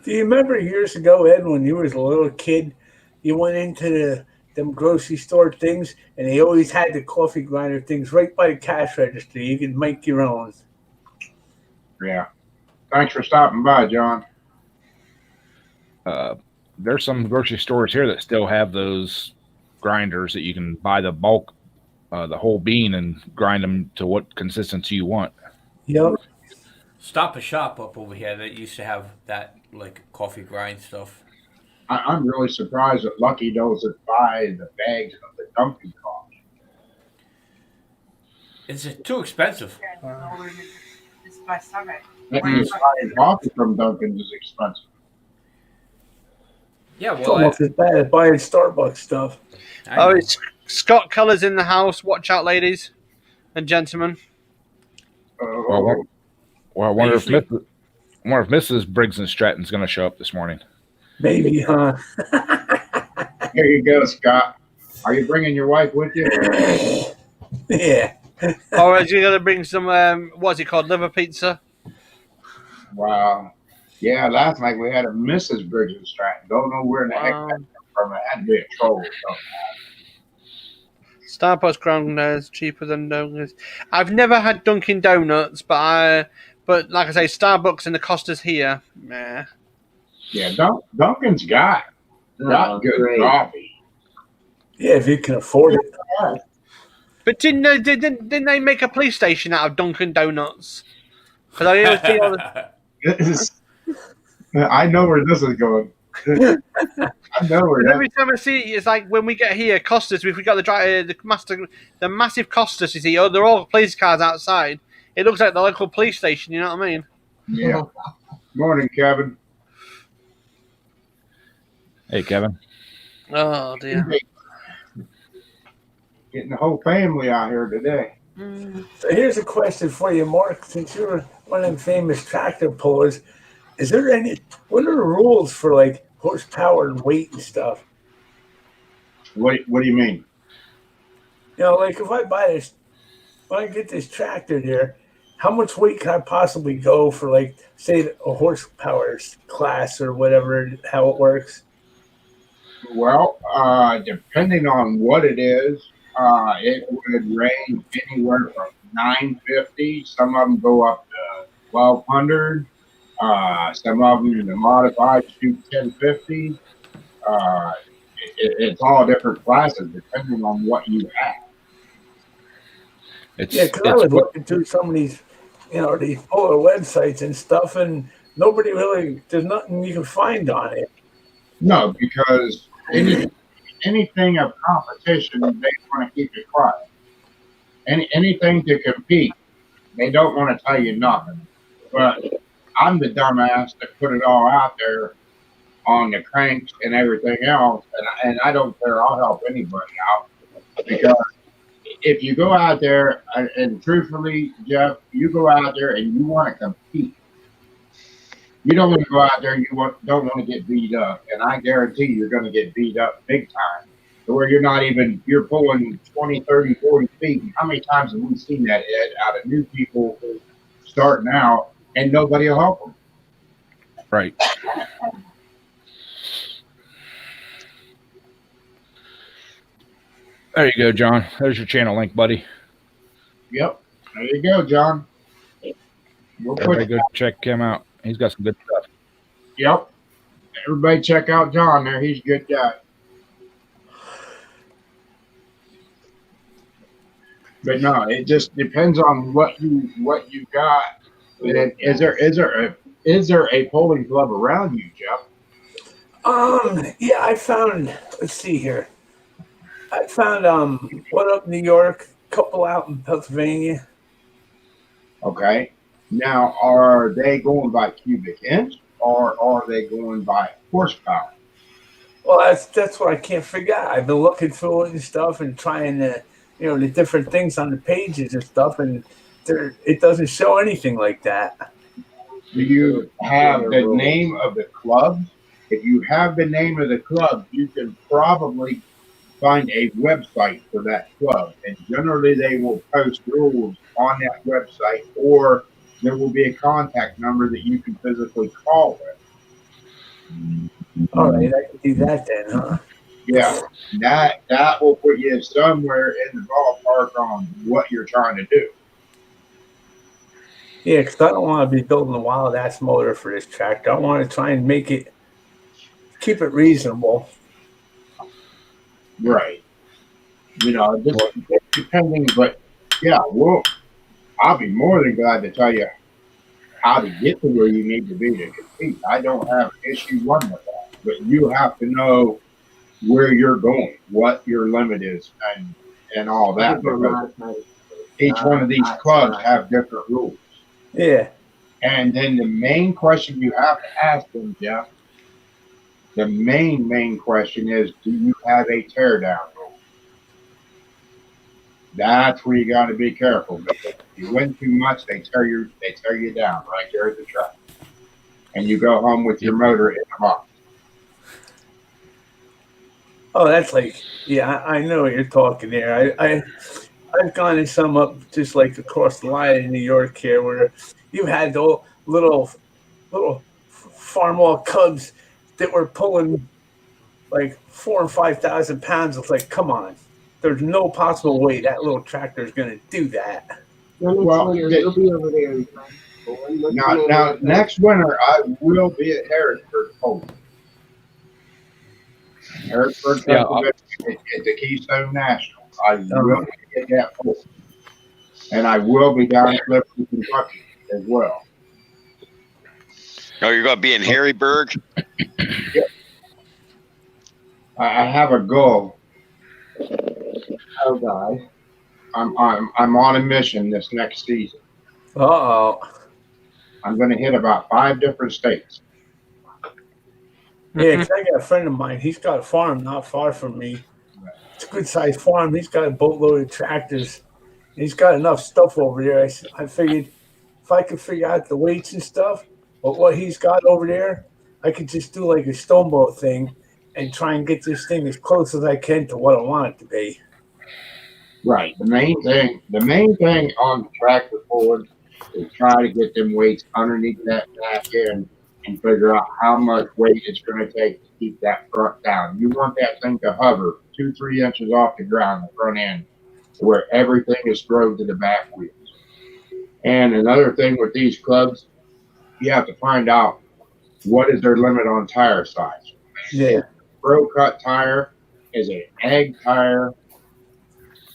Do you remember years ago, Ed, when you was a little kid, you went into them grocery store things, and they always had the coffee grinder things right by the cash register. You can make your own. Yeah. Thanks for stopping by, John. There's some grocery stores here that still have those grinders that you can buy the bulk, the whole bean, and grind them to what consistency you want. Yep. Stop a Shop up over here that used to have that coffee grind stuff. I'm really surprised that Lucky doesn't buy the bags of the Dunkin' coffee. It's too expensive. Buying coffee from Dunkin' is expensive. Yeah, It's almost as bad as buying Starbucks stuff. It's Scott Keller's in the house. Watch out, ladies and gentlemen. Well, I wonder if Mrs. Briggs and Stratton's going to show up this morning. Maybe, huh? Here you go, Scott. Are you bringing your wife with you? Yeah. Or is he going to bring some, what's it called, liver pizza? Wow. Yeah, last night we had a Mrs. Briggs and Stratton. Don't know where in the heck that came from. It had to be a troll or something. Starbucks ground is cheaper than Donuts. I've never had Dunkin' Donuts, but like I say, Starbucks and the Costas here, meh. Yeah, Dunkin's got good coffee. Yeah, if you can afford it. But didn't they make a police station out of Dunkin' Donuts? Because I always see all the... I know where this is going. I know where. Every time I see it, it's like when we get here, Costas. If we got the massive Costas, you see, they're all police cars outside. It looks like the local police station. You know what I mean? Yeah. Morning, Kevin. Hey, Kevin. Oh dear. Getting the whole family out here today. So here's a question for you, Mark. Since you're one of them famous tractor pullers, what are the rules for like horsepower and weight and stuff? What do you mean? You know, like if when I get this tractor here, how much weight can I possibly go for, like, say, a horsepower class or whatever, how it works? Well, depending on what it is, it would range anywhere from 950. Some of them go up to 1200. Some of them, the modified, shoot 1050. It's all different classes depending on what you have. Because I was looking through some of these, these polar websites and stuff, and there's nothing you can find on it. No, because anything of competition, they want to keep it quiet. Anything to compete, they don't want to tell you nothing. But I'm the dumbass that put it all out there on the cranks and everything else, and I don't care. I'll help anybody out, because if you go out there and truthfully, Jeff, you go out there and you want to compete. You don't want to go out there and don't want to get beat up, and I guarantee you're going to get beat up big time, to where you're pulling 20, 30, 40 feet. How many times have we seen that, Ed, out of new people starting out, and nobody will help them? Right. There you go, John. There's your channel link, buddy. Yep. There you go, John. Everybody go check him out. He's got some good stuff. Yep. Everybody check out John there. He's a good guy. But no, it just depends on what you got. And is there a polling club around you, Jeff? Yeah, I found. Let's see here. I found one up in New York, a couple out in Pennsylvania. Okay. Now, are they going by cubic inch, or are they going by horsepower? Well, that's what I can't figure out. I've been looking through it and stuff and trying to, the different things on the pages and stuff, and it doesn't show anything like that. Do you have the name of the club? If you have the name of the club, you can probably find a website for that club, and generally they will post rules on that website, or there will be a contact number that you can physically call with. All right, I can do that then, huh? Yeah, that will put you somewhere in the ballpark on what you're trying to do. Yeah, because I don't want to be building a wild ass motor for this tractor. I want to try and keep it reasonable. Right. Just depending, but yeah, I'll be more than glad to tell you how to get to where you need to be to compete. I don't have an issue one with that, but you have to know where you're going, what your limit is, and all that. Because each one of these clubs have different rules. Yeah. And then the main question you have to ask them, Jeff, the main question is, do you have a teardown rule? That's where you got to be careful, because if you win too much, they tear you down right there at the track, and you go home with your motor in the box. Oh, that's I know what you're talking there. I've gone in some up just like across the line in New York here, where you had the little Farmall Cubs that were pulling like 4,000 and 5,000 pounds. It's like, come on, there's no possible way that little tractor is going to do that. Well, you'll be over there. Now, next winter I will be at Harrisburg, Poland. Harrisburg, Pennsylvania, at the Keystone National. I will get that full. And I will be down in Clifton, Kentucky as well. Oh, you're going to be in Harrisburg? Yep. I have a goal. Oh God. I'm on a mission this next season. Uh-oh. I'm going to hit about 5 different states. Yeah, because I got a friend of mine. He's got a farm not far from me. It's a good-sized farm. He's got a boatload of tractors. He's got enough stuff over there. I figured if I could figure out the weights and stuff, but what he's got over there, I could just do like a Stoneboat thing and try and get this thing as close as I can to what I want it to be. Right. The main thing on the tractor Ford is try to get them weights underneath that back end and figure out how much weight it's going to take to keep that front down. You want that thing to hover 2-3 inches off the ground, the front end, where everything is thrown to the back wheels. And another thing with these clubs, you have to find out what is their limit on tire size. Yeah. Pro cut tire is an egg tire.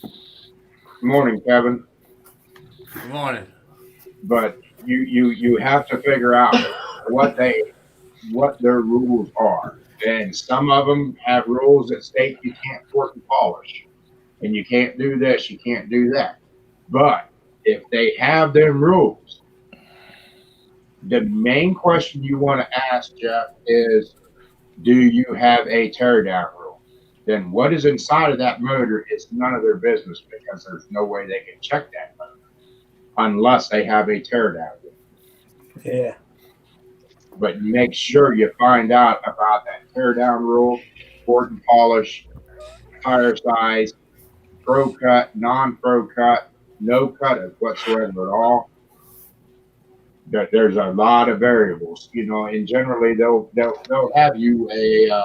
Good morning, Kevin. Good morning. But you have to figure out what their rules are. And some of them have rules that state you can't port and polish. And you can't do this, you can't do that. But if they have them rules, the main question you want to ask, Jeff, is do you have a teardown rule? Then what is inside of that motor is none of their business, because there's no way they can check that motor unless they have a teardown rule. Yeah. But make sure you find out about that teardown rule, port and polish, tire size, pro cut, non-pro cut, no cut whatsoever at all. There's a lot of variables, and generally they'll have you a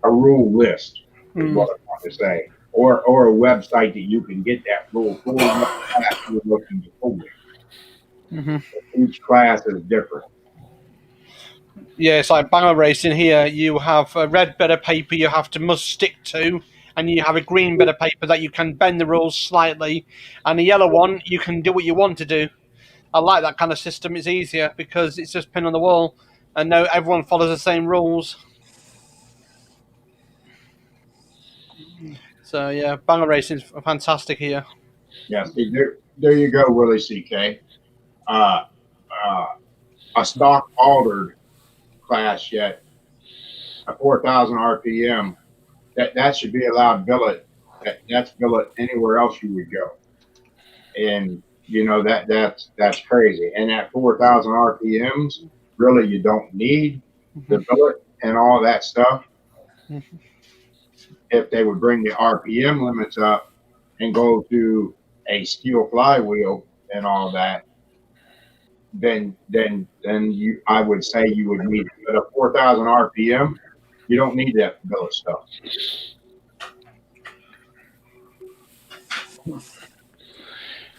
rule list, is what I want to say, or a website that you can get that rule for what class you're looking to pull in. Each class is different. Yeah, it's like barrel racing here. You have a red bit of paper you must stick to, and you have a green bit of paper that you can bend the rules slightly, and a yellow one you can do what you want to do. I like that kind of system. It's easier because it's just pin on the wall, and now everyone follows the same rules. So yeah, barrel racing is fantastic here. Yes, there you go, Willie CK. A stock altered class yet, a 4,000 RPM, that should be allowed billet. That's billet anywhere else you would go. And that's crazy. And at 4,000 RPMs, really you don't need the billet and all that stuff. If they would bring the RPM limits up and go to a steel flywheel and all that, then I would say you would need it. But at 4,000 RPM, you don't need that billet stuff.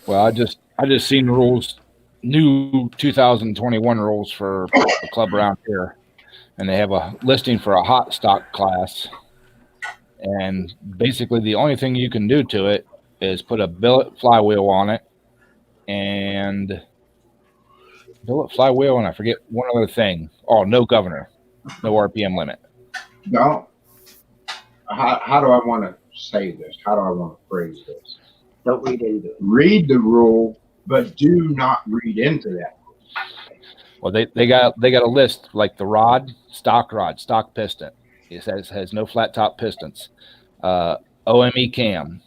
Well, I just seen rules, new 2021 rules for the club around here, and they have a listing for a hot stock class. And basically, the only thing you can do to it is put a billet flywheel on it, and billet flywheel, and I forget one other thing. Oh, no governor, no RPM limit. No. How do I want to say this? How do I want to phrase this? Don't read into it. Read the rule, but do not read into that rule. Well, they got a list like the rod, stock piston. It has no flat top pistons. OME cam.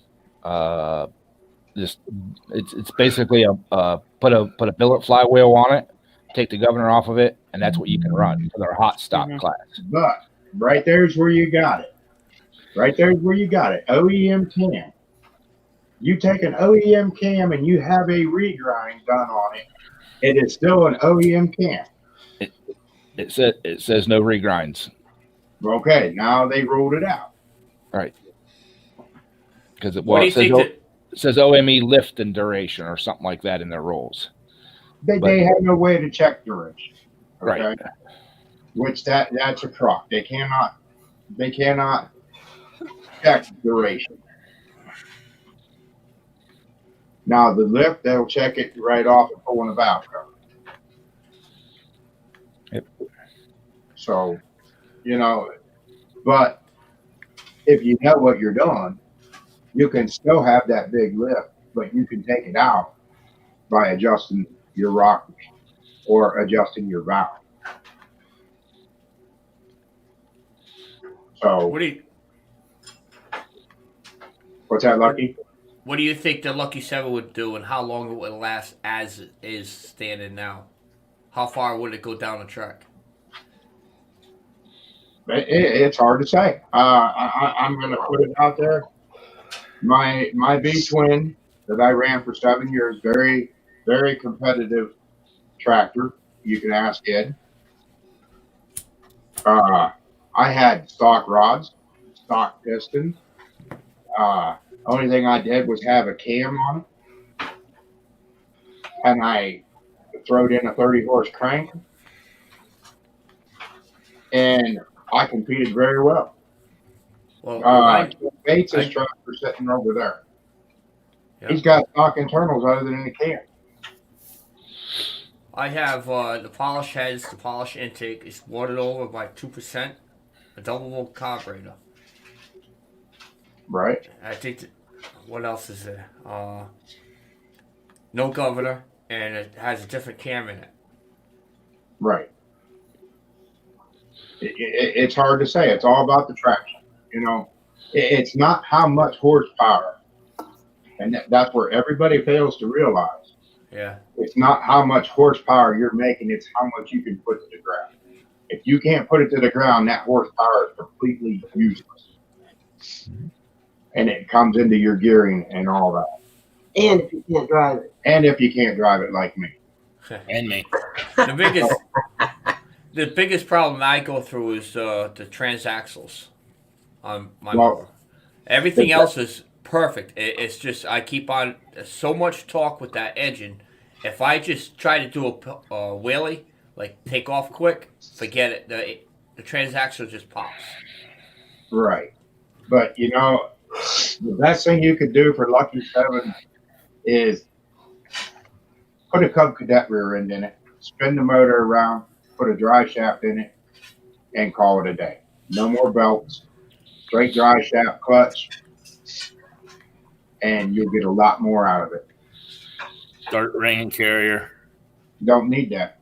It's basically put a billet flywheel on it, take the governor off of it, and that's what you can run for their hot stock class. But right there's where you got it. OEM cam. You take an OEM cam and you have a regrind done on it, it is still an OEM cam. It says no regrinds. Okay, now they ruled it out. Right. Because it says OME lift and duration or something like that in their rules. They have no way to check duration. Okay? Right. Which that's a truck. They cannot check duration. Now the lift, they'll check it right off and pulling the valve cover. Yep. So, but if you know what you're doing, you can still have that big lift, but you can take it out by adjusting your rockers or adjusting your valve. So what's that, Lucky? What do you think the Lucky 7 would do, and how long it would last as it is standing now? How far would it go down the track? It's hard to say. I'm going to put it out there. My V twin that I ran for 7 years, very, very competitive tractor. You can ask Ed. I had stock rods, stock pistons. Only thing I did was have a cam on it, and I throwed in a 30 horse crank, and I competed very well. Bates' tractor sitting over there. Yep. He's got stock internals other than the cam. I have the polish heads, the polish intake is watered over by 2%, a double volt carburetor. Right. I think. What else is there? No governor, and it has a different cam in it. Right. It's hard to say. It's all about the traction. You know, it's not how much horsepower, and that's where everybody fails to realize. Yeah. It's not how much horsepower you're making, it's how much you can put to the ground. If you can't put it to the ground, that horsepower is completely useless. And it comes into your gearing and all that. And if you can't drive it. And if you can't drive it like me. And me. The biggest problem I go through is the transaxles on my motor. Everything else is perfect. It's just I keep on so much torque with that engine. If I just try to do a wheelie, like take off quick, forget it. The transaxle just pops. Right. But, you know, the best thing you could do for Lucky 7 is put a Cub Cadet rear end in it, spin the motor around, put a dry shaft in it, and call it a day. No more belts, straight dry shaft clutch, and you'll get a lot more out of it. Start ring carrier. Don't need that.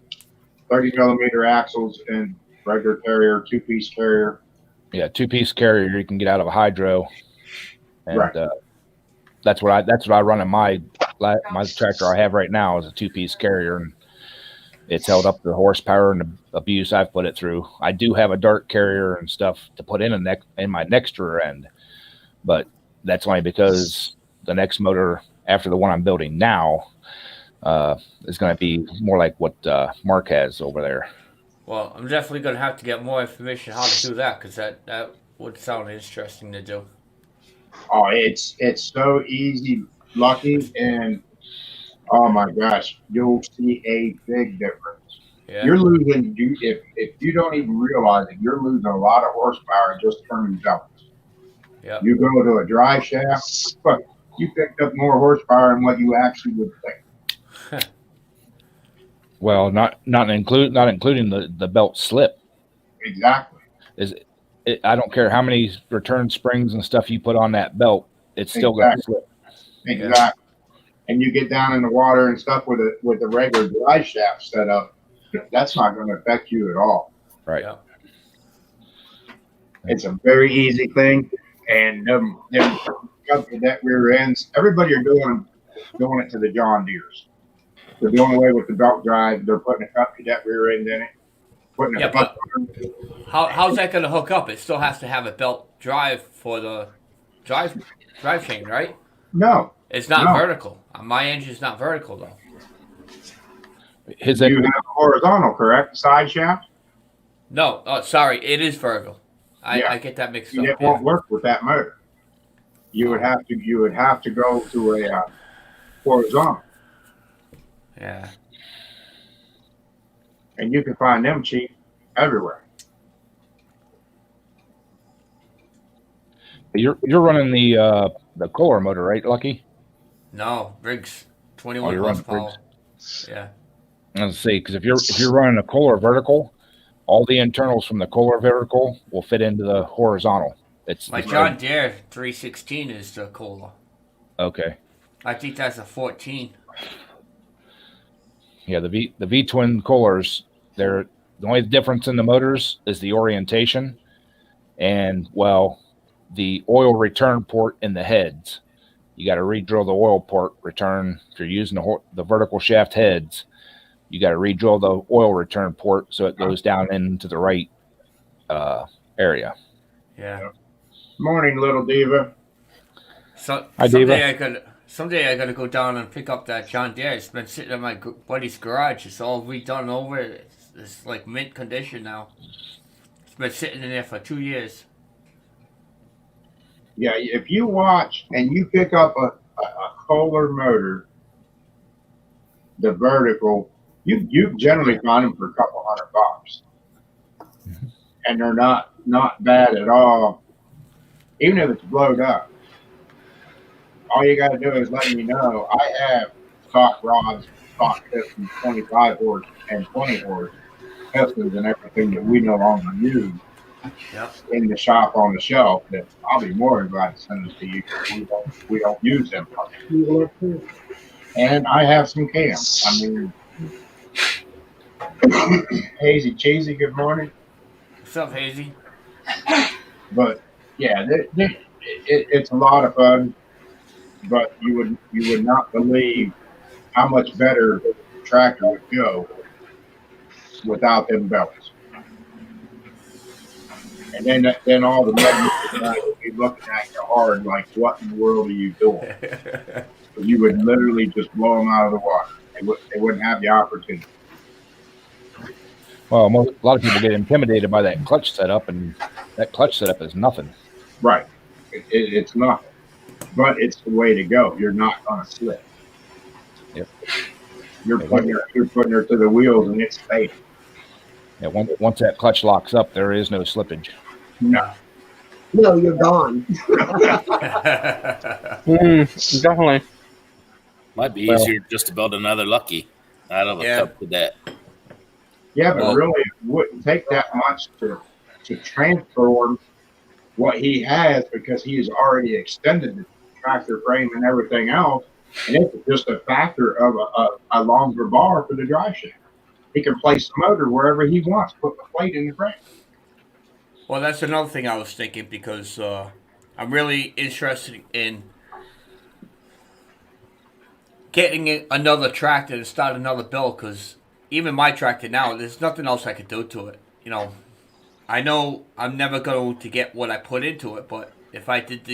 30 millimeter axles and regular carrier, 2-piece carrier. Yeah, 2-piece carrier you can get out of a hydro. And right. That's what I run in my tractor I have right now is a 2-piece carrier, and it's held up to the horsepower and the abuse I've put it through. I do have a dart carrier and stuff to put in my next rear end, but that's only because the next motor after the one I'm building now is going to be more like what Mark has over there. Well, I'm definitely going to have to get more information how to do that, because that would sound interesting to do. Oh, it's so easy, Lucky, and oh my gosh, you'll see a big difference. Yeah. You're losing, if you don't even realize it, you're losing a lot of horsepower just turning belts. Yep. You go to a dry shaft, but you picked up more horsepower than what you actually would think. Well, not including the belt slip. Exactly. I don't care how many return springs and stuff you put on that belt, it's still going to slip. Exactly. Yeah. And you get down in the water and stuff with the regular dry shaft set up, that's not going to affect you at all. Right. Yeah. It's a very easy thing, and them Cadet rear ends, everybody are doing it to the John Deeres. They're doing away with the belt drive. They're putting a Cub Cadet rear end in it. But how's that going to hook up? It still has to have a belt drive for the drive chain, right? No. It's not vertical. My engine's not vertical, though. You have horizontal, correct? Side shaft? No. Oh, sorry. It is vertical. I get that mixed up. It won't work with that motor. You would have to go to a horizontal. Yeah. And you can find them cheap everywhere. You're running the Kohler motor, right, Lucky? No, Briggs, 21 horsepower. Yeah. I was say, because if you're running a Kohler vertical, all the internals from the Kohler vertical will fit into the horizontal. It's my John Deere 316 is the Kohler. Okay. I think that's a 14. Yeah, the V twin Kohlers, the only difference in the motors is the orientation, And well, the oil return port in the heads, you got to re-drill the oil port return. If you're using the vertical shaft heads, you got to re-drill the oil return port so it goes down into the right area. Yeah. Morning, little diva. So Hi, someday I gotta go down and pick up that John Deere. It's been sitting in my buddy's garage. It's all redone over. It's like mint condition now. It's been sitting in there for 2 years. Yeah, if you watch and you pick up a Kohler motor, the vertical, you generally find them for a couple $100, and they're not bad at all. Even if it's blowed up, all you got to do is let me know. I have stock rods, stock pistons, 25 horse and 20 horse pistons, and everything that we no longer use. Yep. In the shop on the shelf, that I'll be more than glad to send them to you. We don't use them. And I have some cams. I mean, Hazy Cheesy, good morning. What's up, Hazy? But yeah, it's a lot of fun. But you would not believe how much better the tractor would go without them belts. And then all the men would be looking at you hard, like, what in the world are you doing? You would literally just blow them out of the water. They wouldn't have the opportunity. Well, a lot of people get intimidated by that clutch setup, and that clutch setup is nothing. Right. It's nothing. But it's the way to go. You're not going to slip. Yep. You're putting her to the wheels, and it's safe. Yeah, once that clutch locks up, there is no slippage. No. No, you're gone. Definitely. Might be easier just to build another Lucky out of a cup with that. Yeah, but really, it wouldn't take that much to transform what he has, because he's already extended the tractor frame and everything else, and it's just a factor of a longer bar for the drive shaft. He can place the motor wherever he wants, put the plate in the frame. Well, that's another thing I was thinking, because I'm really interested in getting another tractor to start another build, because even my tractor now, there's nothing else I could do to it. You know, I know I'm never going to get what I put into it, but if I did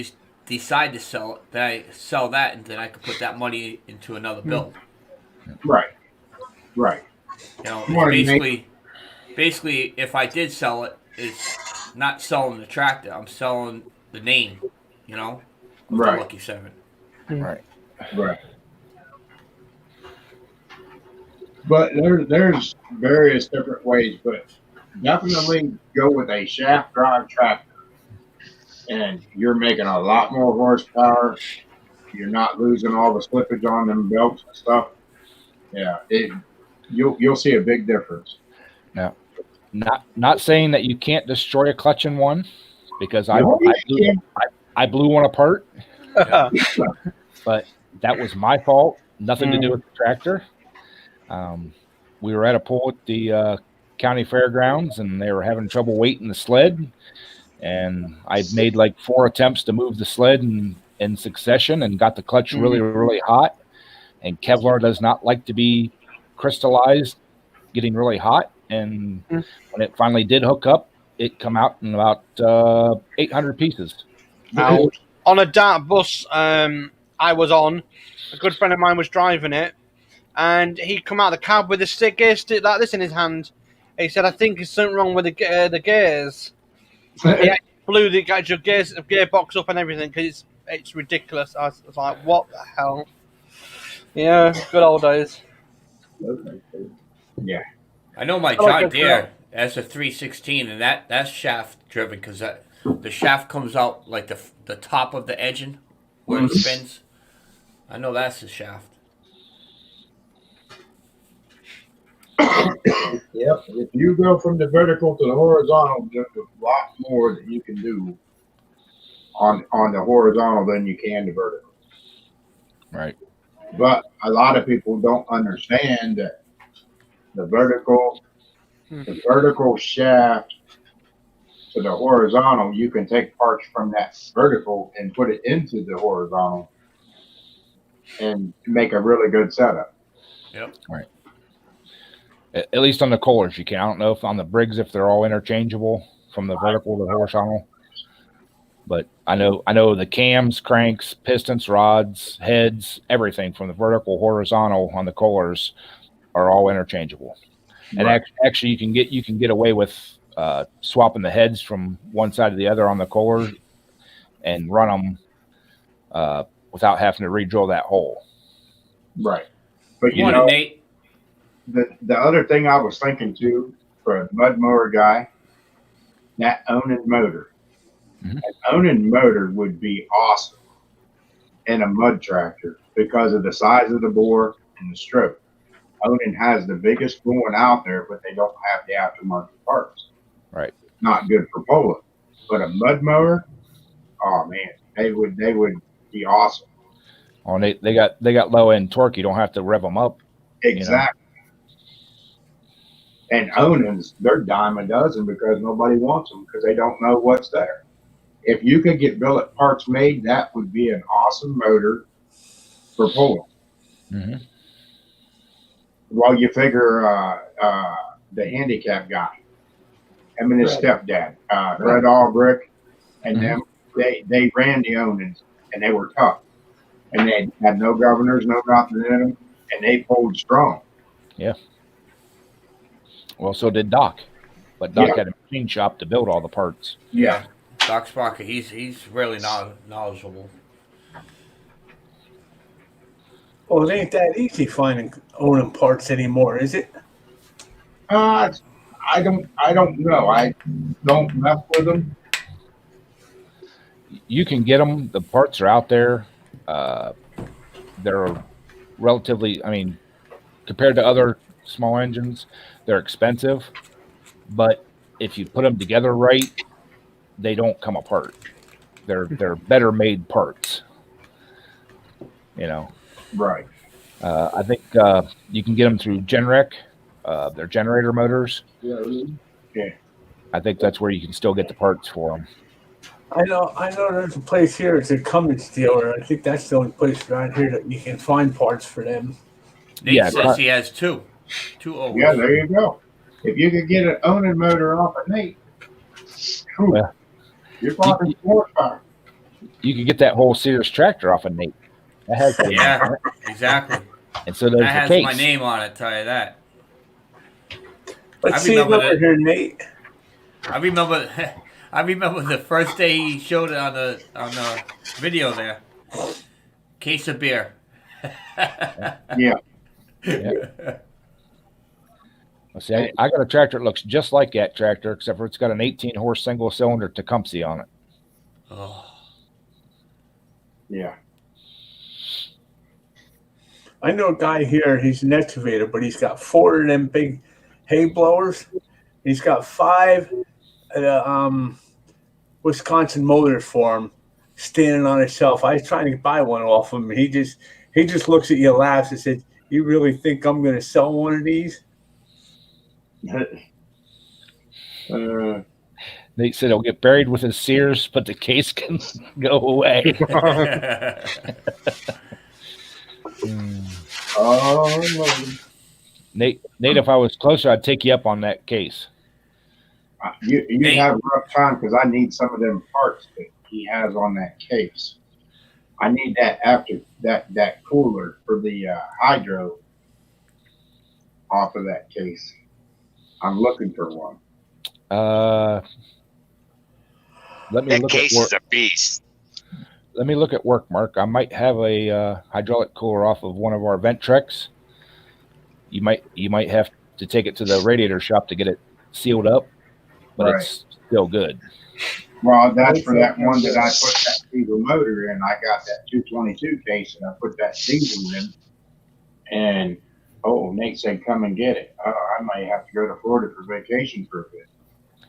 decide to sell it, then I sell that, and then I could put that money into another build. Right. Right. You know, basically, if I did sell it, it's not selling the tractor. I'm selling the name, you know, of the Lucky 7. Right. Right. But there's various different ways, but definitely go with a shaft drive tractor, and you're making a lot more horsepower. You're not losing all the slippage on them belts and stuff. Yeah, you'll see a big difference. Now, not saying that you can't destroy a clutch in one, because I blew one apart, but that was my fault. Nothing to do with the tractor. We were at a pull at the county fairgrounds, and they were having trouble weighting the sled, and I made like 4 attempts to move the sled in succession, and got the clutch really, really hot. And Kevlar does not like to be crystallized, getting really hot. And when it finally did hook up, it come out in about 800 pieces. Now, on a dart bus I was on, a good friend of mine was driving it, and he come out of the cab with a gear stick like this in his hand. He said, "I think there's something wrong with the gears." He blew the gearbox up and everything, because it's ridiculous. I was like, "What the hell?" Yeah, good old days. Yeah. I know my John Deere has a 316, and that's shaft driven, because the shaft comes out like the top of the engine where it spins. I know that's the shaft. Yep. If you go from the vertical to the horizontal, there's a lot more that you can do on the horizontal than you can the vertical. Right. But a lot of people don't understand that the vertical shaft to the horizontal, you can take parts from that vertical and put it into the horizontal and make a really good setup. Yep. Right. At least on the Kohlers you can. I don't know if on the Briggs if they're all interchangeable from the vertical to the horizontal. But I know the cams, cranks, pistons, rods, heads, everything from the vertical horizontal on the Kohlers are all interchangeable. And Right. actually you can get away with swapping the heads from one side to the other on the Kohler and run them without having to re-drill that hole. Right. But you Morning, know, Nate. the other thing I was thinking too, for a mud mower guy, that Onan motor. Mhm. An Onan motor would be awesome in a mud tractor because of the size of the bore and the stroke. Onan has the biggest one out there, but they don't have the aftermarket parts. Right. Not good for pulling. But a mud mower, oh man, they would be awesome. Oh, and they got low end torque. You don't have to rev them up. Exactly. And Onans, they're dime a dozen because nobody wants them because they don't know what's there. If you could get billet parts made, that would be an awesome motor for pulling. Mm-hmm. Well, you figure the handicap guy, him and his stepdad, Fred Albrecht, and them, they ran the Onans, and they were tough. And they had no governors, no nothing in them, and they pulled strong. Yeah. Well, so did Doc. But Doc had a machine shop to build all the parts. Yeah. Doc Sparker, he's really knowledgeable. Well, it ain't that easy finding Onan parts anymore, is it? I don't know. I don't mess with them. You can get them. The parts are out there. They're relatively, I mean, compared to other small engines, they're expensive. But if you put them together right, they don't come apart. They're better made parts. You know. Right. I think you can get them through Genrec. They're generator motors. Yeah. I think that's where you can still get the parts for them. I know there's a place here, it's a Cummins dealer. I think that's the only place around here that you can find parts for them. Nate says he has two Owens. Yeah, there you go. If you could get an Onan motor off of Nate, you're talking horsepower. You could get that whole Sears tractor off of Nate. That has exactly. And so there's that has the case. my name on it, tell you that. Let's see over here, Nate. I remember the first day he showed it on the video there. Case of beer. Yeah. See, I got a tractor that looks just like that tractor, except for it's got an 18-horse single-cylinder Tecumseh on it. Oh. Yeah. I know a guy here, he's an excavator, but he's got 4 of them big hay blowers. He's got 5 Wisconsin motors for him standing on a shelf. I was trying to buy one off him. He just looks at you and laughs and said, "You really think I'm going to sell one of these?" Nate said he'll get buried with his Sears, but the case can go away. Oh, Nate, if I was closer, I'd take you up on that case. You have a rough time because I need some of them parts that he has on that case. I need that after that cooler for the hydro off of that case. I'm looking for one. Let me That look case at work. is a beast. Let me look at work, Mark. I might have a hydraulic cooler off of one of our Ventrex. You might have to take it to the radiator shop to get it sealed up, but it's still good. Well, that's for that one that I put that diesel motor in. I got that 222 case and I put that diesel in. And Nate said, "Come and get it." I might have to go to Florida for vacation for a bit.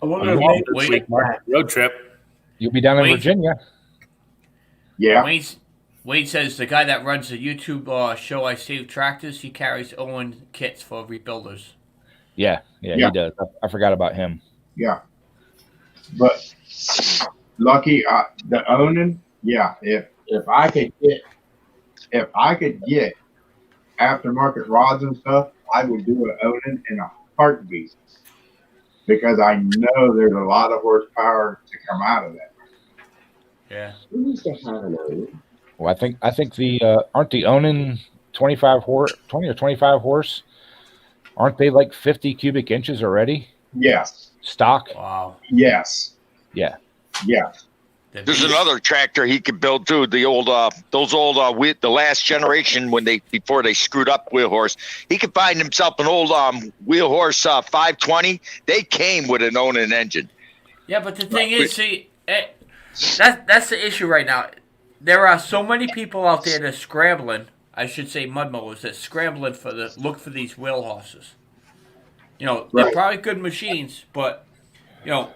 I wonder if Nate would take that. Road trip. You'll be down in Virginia. Yeah. Wade says the guy that runs the YouTube show I Save Tractors, he carries Owen kits for rebuilders. Yeah. He does. I forgot about him. Yeah. But lucky, the owning, yeah. If I could get aftermarket rods and stuff, I would do an owning in a heartbeat because I know there's a lot of horsepower to come out of that. Yeah. We used to have an owner. Well, I think the aren't the Onan 20 or 25 horse? Aren't they like 50 cubic inches already? Yes. Stock? Wow. Yes. Yeah. Yeah. There's another tractor he could build too. The old, the last generation before they screwed up wheel horse. He could find himself an old wheel horse 520. They came with an Onan engine. Yeah, but the thing is, see, that's the issue right now. There are so many people out there that are scrambling. I should say mud mowers that scrambling look for these wheel horses. You know, they're probably good machines, but you know.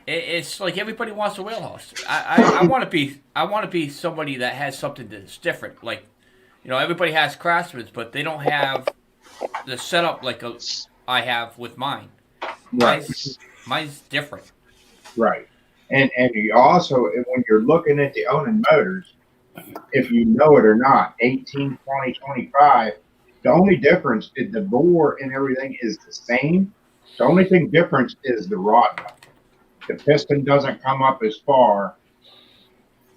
It's like everybody wants a wheel horse. I want to be somebody that has something that's different. Like, you know, everybody has Craftsman's, but they don't have the setup like I have with mine. Right. Mine's different. Right. And you also, when you're looking at the Onan motors, if you know it or not, 18, 20, 25, the only difference is the bore and everything is the same. The only thing difference is the rod length. The piston doesn't come up as far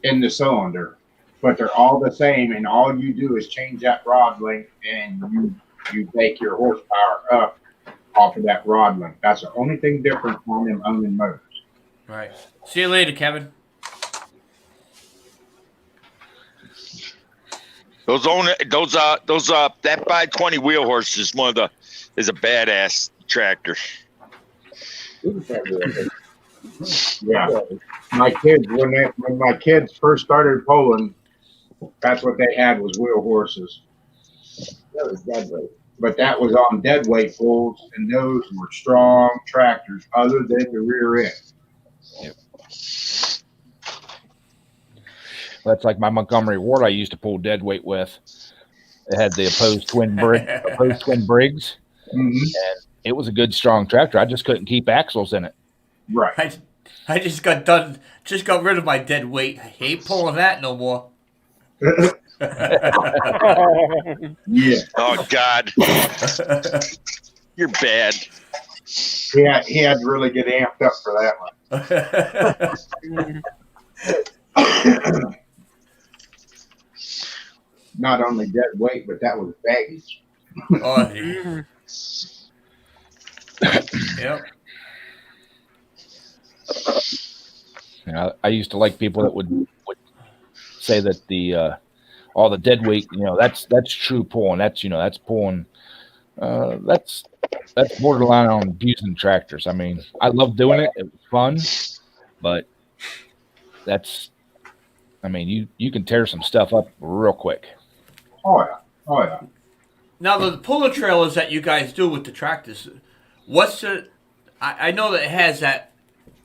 in the cylinder, but they're all the same, and all you do is change that rod length, and you take your horsepower up off of that rod length. That's the only thing different on them Onan motors. Right. See you later, Kevin. That 520 wheel horse is is a badass tractor. Yeah, my kids when my kids first started pulling, that's what they had was wheel horses. That was dead weight. But that was on dead weight pulls, and those were strong tractors, other than the rear end. Yep. That's like my Montgomery Ward I used to pull dead weight with. It had the opposed twin Briggs, and it was a good strong tractor. I just couldn't keep axles in it. Right. I just got rid of my dead weight. I ain't pulling that no more. Yeah. Oh God. You're bad. Yeah, he had to really get amped up for that one. Not only dead weight, but that was baggage. Oh, yeah. Yep. You know, I used to like people that would say that all the dead weight, you know, that's true pulling. That's pulling. That's borderline on abusing tractors. I mean, I love doing it. It was fun, but you can tear some stuff up real quick. Oh yeah. Now the puller trailers that you guys do with the tractors, what's the? I know that it has that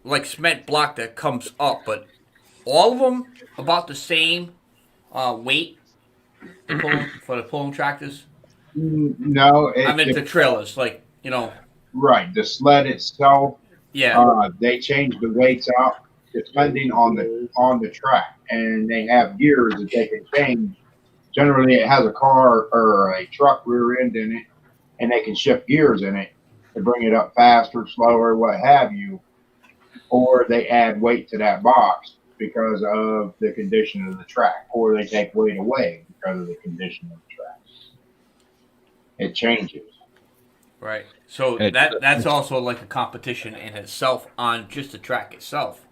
like cement block that comes up, but all of them about the same weight for the pulling tractors. No, I meant the trailers, like you know. Right, the sled itself. Yeah. They change the weights out depending on the track, and they have gears that they can change. Generally, it has a car or a truck rear end in it, and they can shift gears in it to bring it up faster, slower, what have you. Or they add weight to that box because of the condition of the track, or they take weight away because of the condition of the track. It changes. Right. So that's also like a competition in itself on just the track itself.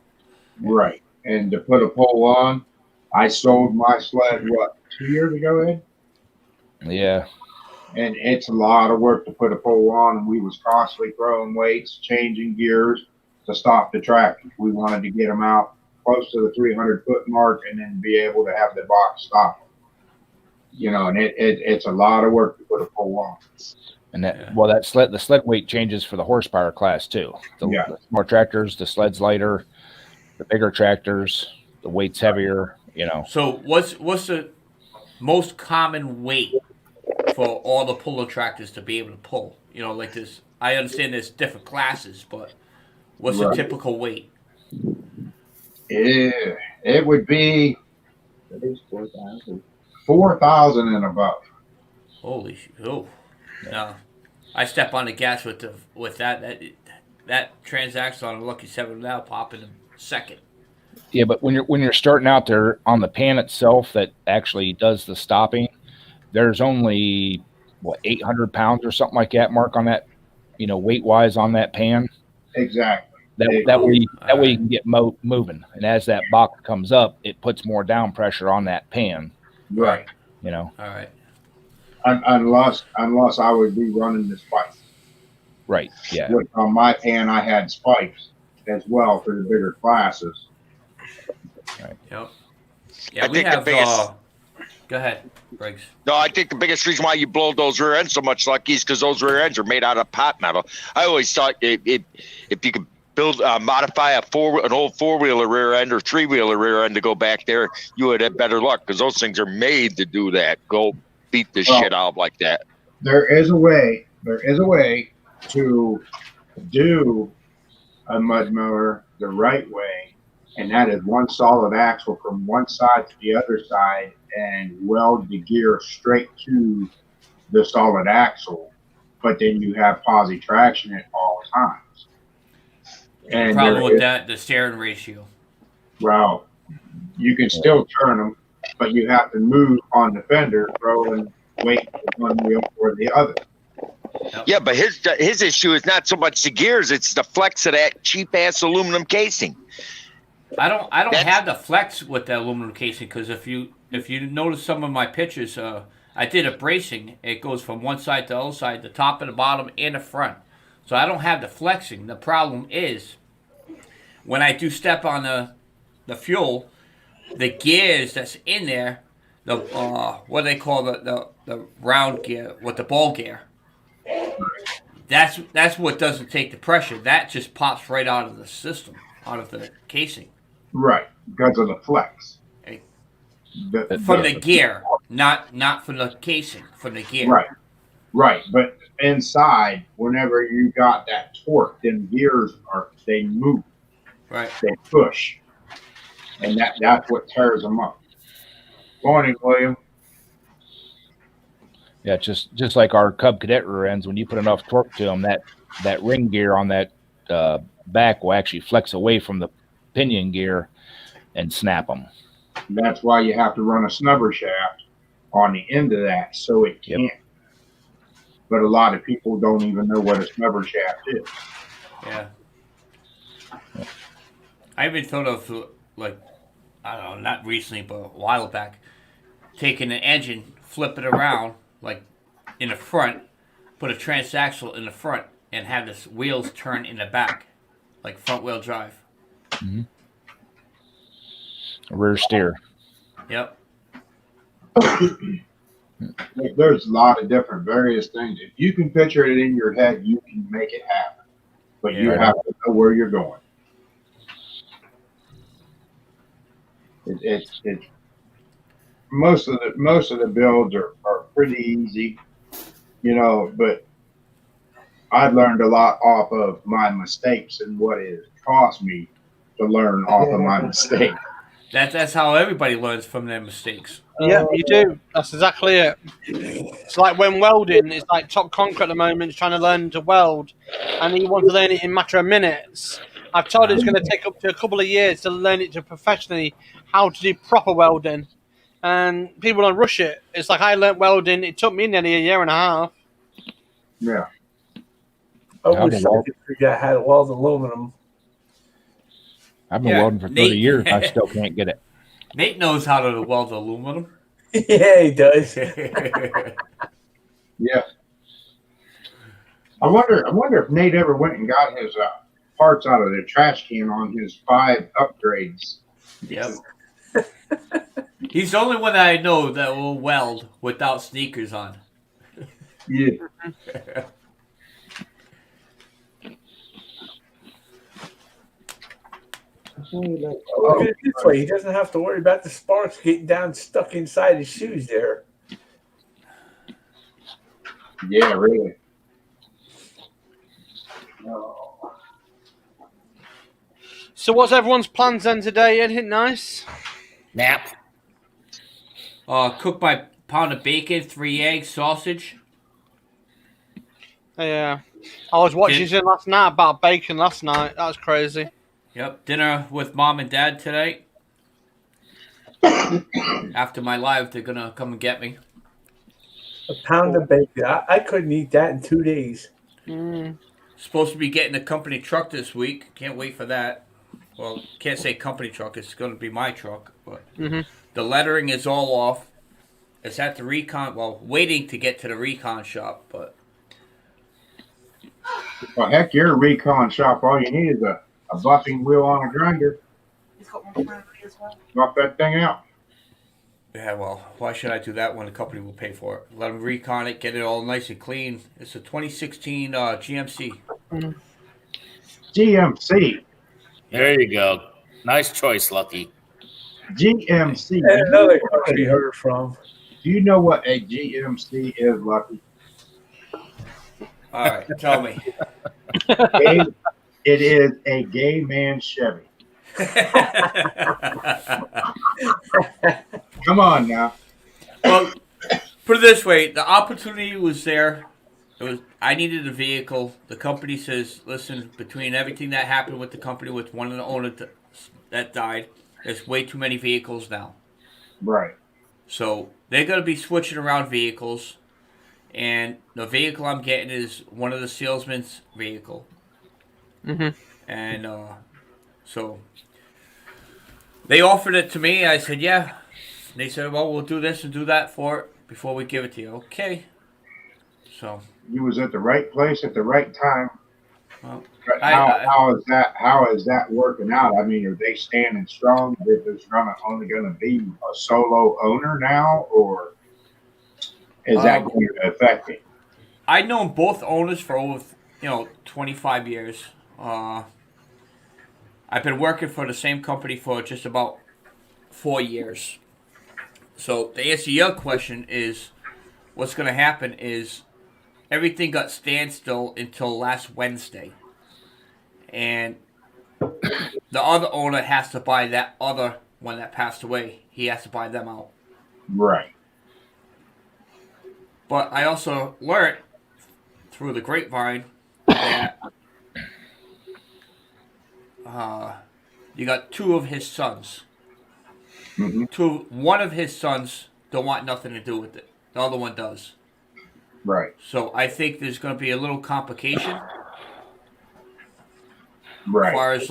Right. And to put a pole on, I sold my sled, 2 years ago, Ed? Yeah. And it's a lot of work to put a pole on, and we was constantly throwing weights, changing gears to stop the tractor. We wanted to get them out close to the 300-foot mark and then be able to have the box stop. You know, and it's a lot of work to put a pole on. And the sled weight changes for the horsepower class too. The more tractors, the sled's lighter. The bigger tractors, the weight's heavier. You know. So what's the most common weight for all the puller tractors to be able to pull? You know, like this. I understand there's different classes, but What's the typical weight? It would be At least 4,000. 4,000 and above. Holy shit! Oh, no. I step on the gas with that transaxle on a Lucky 7 now popping in a second. Yeah, but when you're starting out there on the pan itself that actually does the stopping, there's only 800 pounds or something like that, Mark, on that, weight wise on that pan. Exactly. That way you can get moving, and as that box comes up, it puts more down pressure on that pan. Right. All right. Unless I would be running the spikes. Right. Yeah. Which on my pan I had spikes as well for the bigger classes. Right. Yep. Yeah, we have. Go ahead, Briggs. No, I think the biggest reason why you blow those rear ends so much, Lucky, is because those rear ends are made out of pot metal. I always thought if you could modify an old 4-wheeler rear end or 3-wheeler rear end to go back there, you would have better luck because those things are made to do that. Go beat the shit out like that. There is a way to do a mud mower the right way, and that is one solid axle from one side to the other side and weld the gear straight to the solid axle, but then you have posi traction at all times. And the problem with that, the steering ratio. Well, you can still turn them, but you have to move on the fender, throw and weight one wheel or the other. Yep. Yeah, but his issue is not so much the gears; it's the flex of that cheap ass aluminum casing. I don't have the flex with the aluminum casing because if you notice some of my pictures, I did a bracing. It goes from one side to the other side, the top and the bottom and the front. So I don't have the flexing. The problem is when I do step on the fuel, the gears that's in there, the what they call the round gear with the ball gear. That's what doesn't take the pressure. That just pops right out of the system, out of the casing. Right, because of the flex. From the gear, not from the casing, from the gear. Right. But inside, whenever you got that torque, then gears they move. Right. They push. And that's what tears them up. Morning, William. Yeah, just like our Cub Cadet rear ends, when you put enough torque to them, that ring gear on that back will actually flex away from the pinion gear and snap them. That's why you have to run a snubber shaft on the end of that so it can't. Yep. But a lot of people don't even know what a snubber shaft is. Yeah. I even thought of, I don't know, not recently, but a while back, taking an engine, flip it around, in the front, put a transaxle in the front, and have the wheels turn in the back, like front wheel drive. Mm-hmm. A rear steer. Yep. There's a lot of different various things. If you can picture it in your head, you can make it happen. But you have to know where you're going. It's most of the builds are pretty easy, but I've learned a lot off of my mistakes and what it cost me to learn off of my mistakes. That's how everybody learns from their mistakes. Yeah, you do. That's exactly it. It's like when welding, it's like Top Conquer at the moment is trying to learn to weld, and he wants to learn it in a matter of minutes. I've told him it's going to take up to a couple of years to learn it to professionally how to do proper welding, and people don't rush it. It's like I learned welding. It took me nearly a year and a half. Yeah. I wish I could figure out how to weld aluminum. I've been welding for 30 years. I still can't get it. Nate knows how to weld aluminum. Yeah, he does. Yeah. I wonder if Nate ever went and got his parts out of the trash can on his 5 upgrades. Yep. He's the only one that I know that will weld without sneakers on. Yeah. Look at it this way. He doesn't have to worry about the sparks getting down stuck inside his shoes there. Yeah, really. No. So what's everyone's plans then today? Anything nice? Nap. Cook my pound of bacon, 3 eggs, sausage. Yeah. I was watching something last night about bacon last night. That was crazy. Yep, dinner with mom and dad tonight. After my live, they're gonna come and get me. A pound of bacon. I couldn't eat that in 2 days. Supposed to be getting a company truck this week. Can't wait for that. Well, can't say company truck. It's going to be my truck. But the lettering is all off. It's at the recon. Well, waiting to get to the recon shop. But Well, heck, you're a recon shop. All you need is a buffing wheel on a grinder. He's got one for everybody as well. Buff that thing out. yeah, well, why should I do that when the company will pay for it? Let them recon it, get it all nice and clean. It's a 2016 GMC. GMC. There you go. Nice choice, Lucky. GMC. And another country heard from. Do you know what a GMC is, Lucky? All right, tell me. It is a gay man Chevy. Come on now. Well, put it this way: the opportunity was there. I needed a vehicle. The company says, "Listen, between everything that happened with the company, with one of the owners that died, there's way too many vehicles now." Right. So they're going to be switching around vehicles, and the vehicle I'm getting is one of the salesman's vehicle. And so they offered it to me. I said, "Yeah." They said, "Well, we'll do this and do that for it before we give it to you." Okay. So You was at the right place at the right time. well, How is that working out? I mean, are they standing strong? If there's only going to be a solo owner now, or is that going to affect it? I've known both owners for over 25 years. I've been working for the same company for just about 4 years. So to answer your question is, what's going to happen is everything got standstill until last Wednesday. And the other owner has to buy that other one that passed away. He has to buy them out. Right. But I also learned through the grapevine that you got two of his sons. One of his sons don't want nothing to do with it. The other one does. Right. So I think there's going to be a little complication. Right. As far as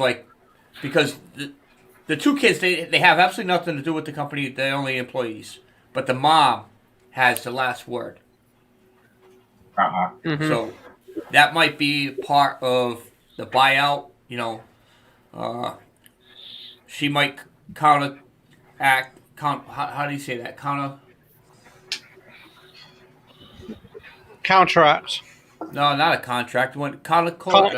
because the two kids, they have absolutely nothing to do with the company. They're only employees. But the mom has the last word. So that might be part of the buyout. She might counteract. How do you say that? Counteract. No, not a contract. Not contract.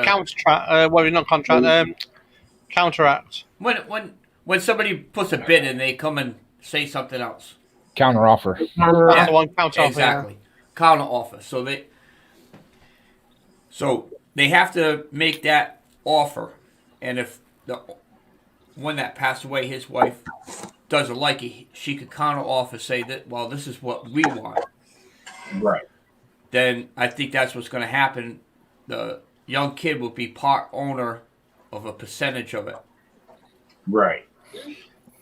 Counteract. When somebody puts a bid and they come and say something else. Counter offer. Exactly. Counter offer. So they have to make that offer, and if the one that passed away, his wife, doesn't like it, she could counter offer, say that, well, this is what we want. Right. Then I think that's what's going to happen. The young kid will be part owner of a percentage of it. Right.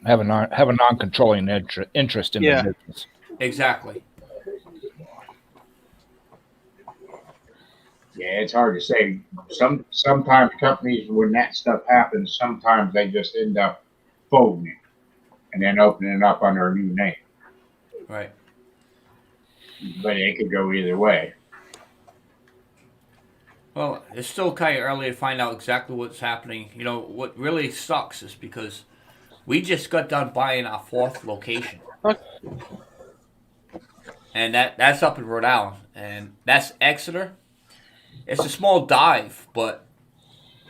Have a non-controlling interest in the business. Exactly. Yeah, it's hard to say. Sometimes companies, when that stuff happens, sometimes they just end up folding it and then opening it up under a new name. Right. But it could go either way. Well, it's still kind of early to find out exactly what's happening. What really sucks is because we just got done buying our 4th location. And that's up in Rhode Island. And that's Exeter. It's a small dive, but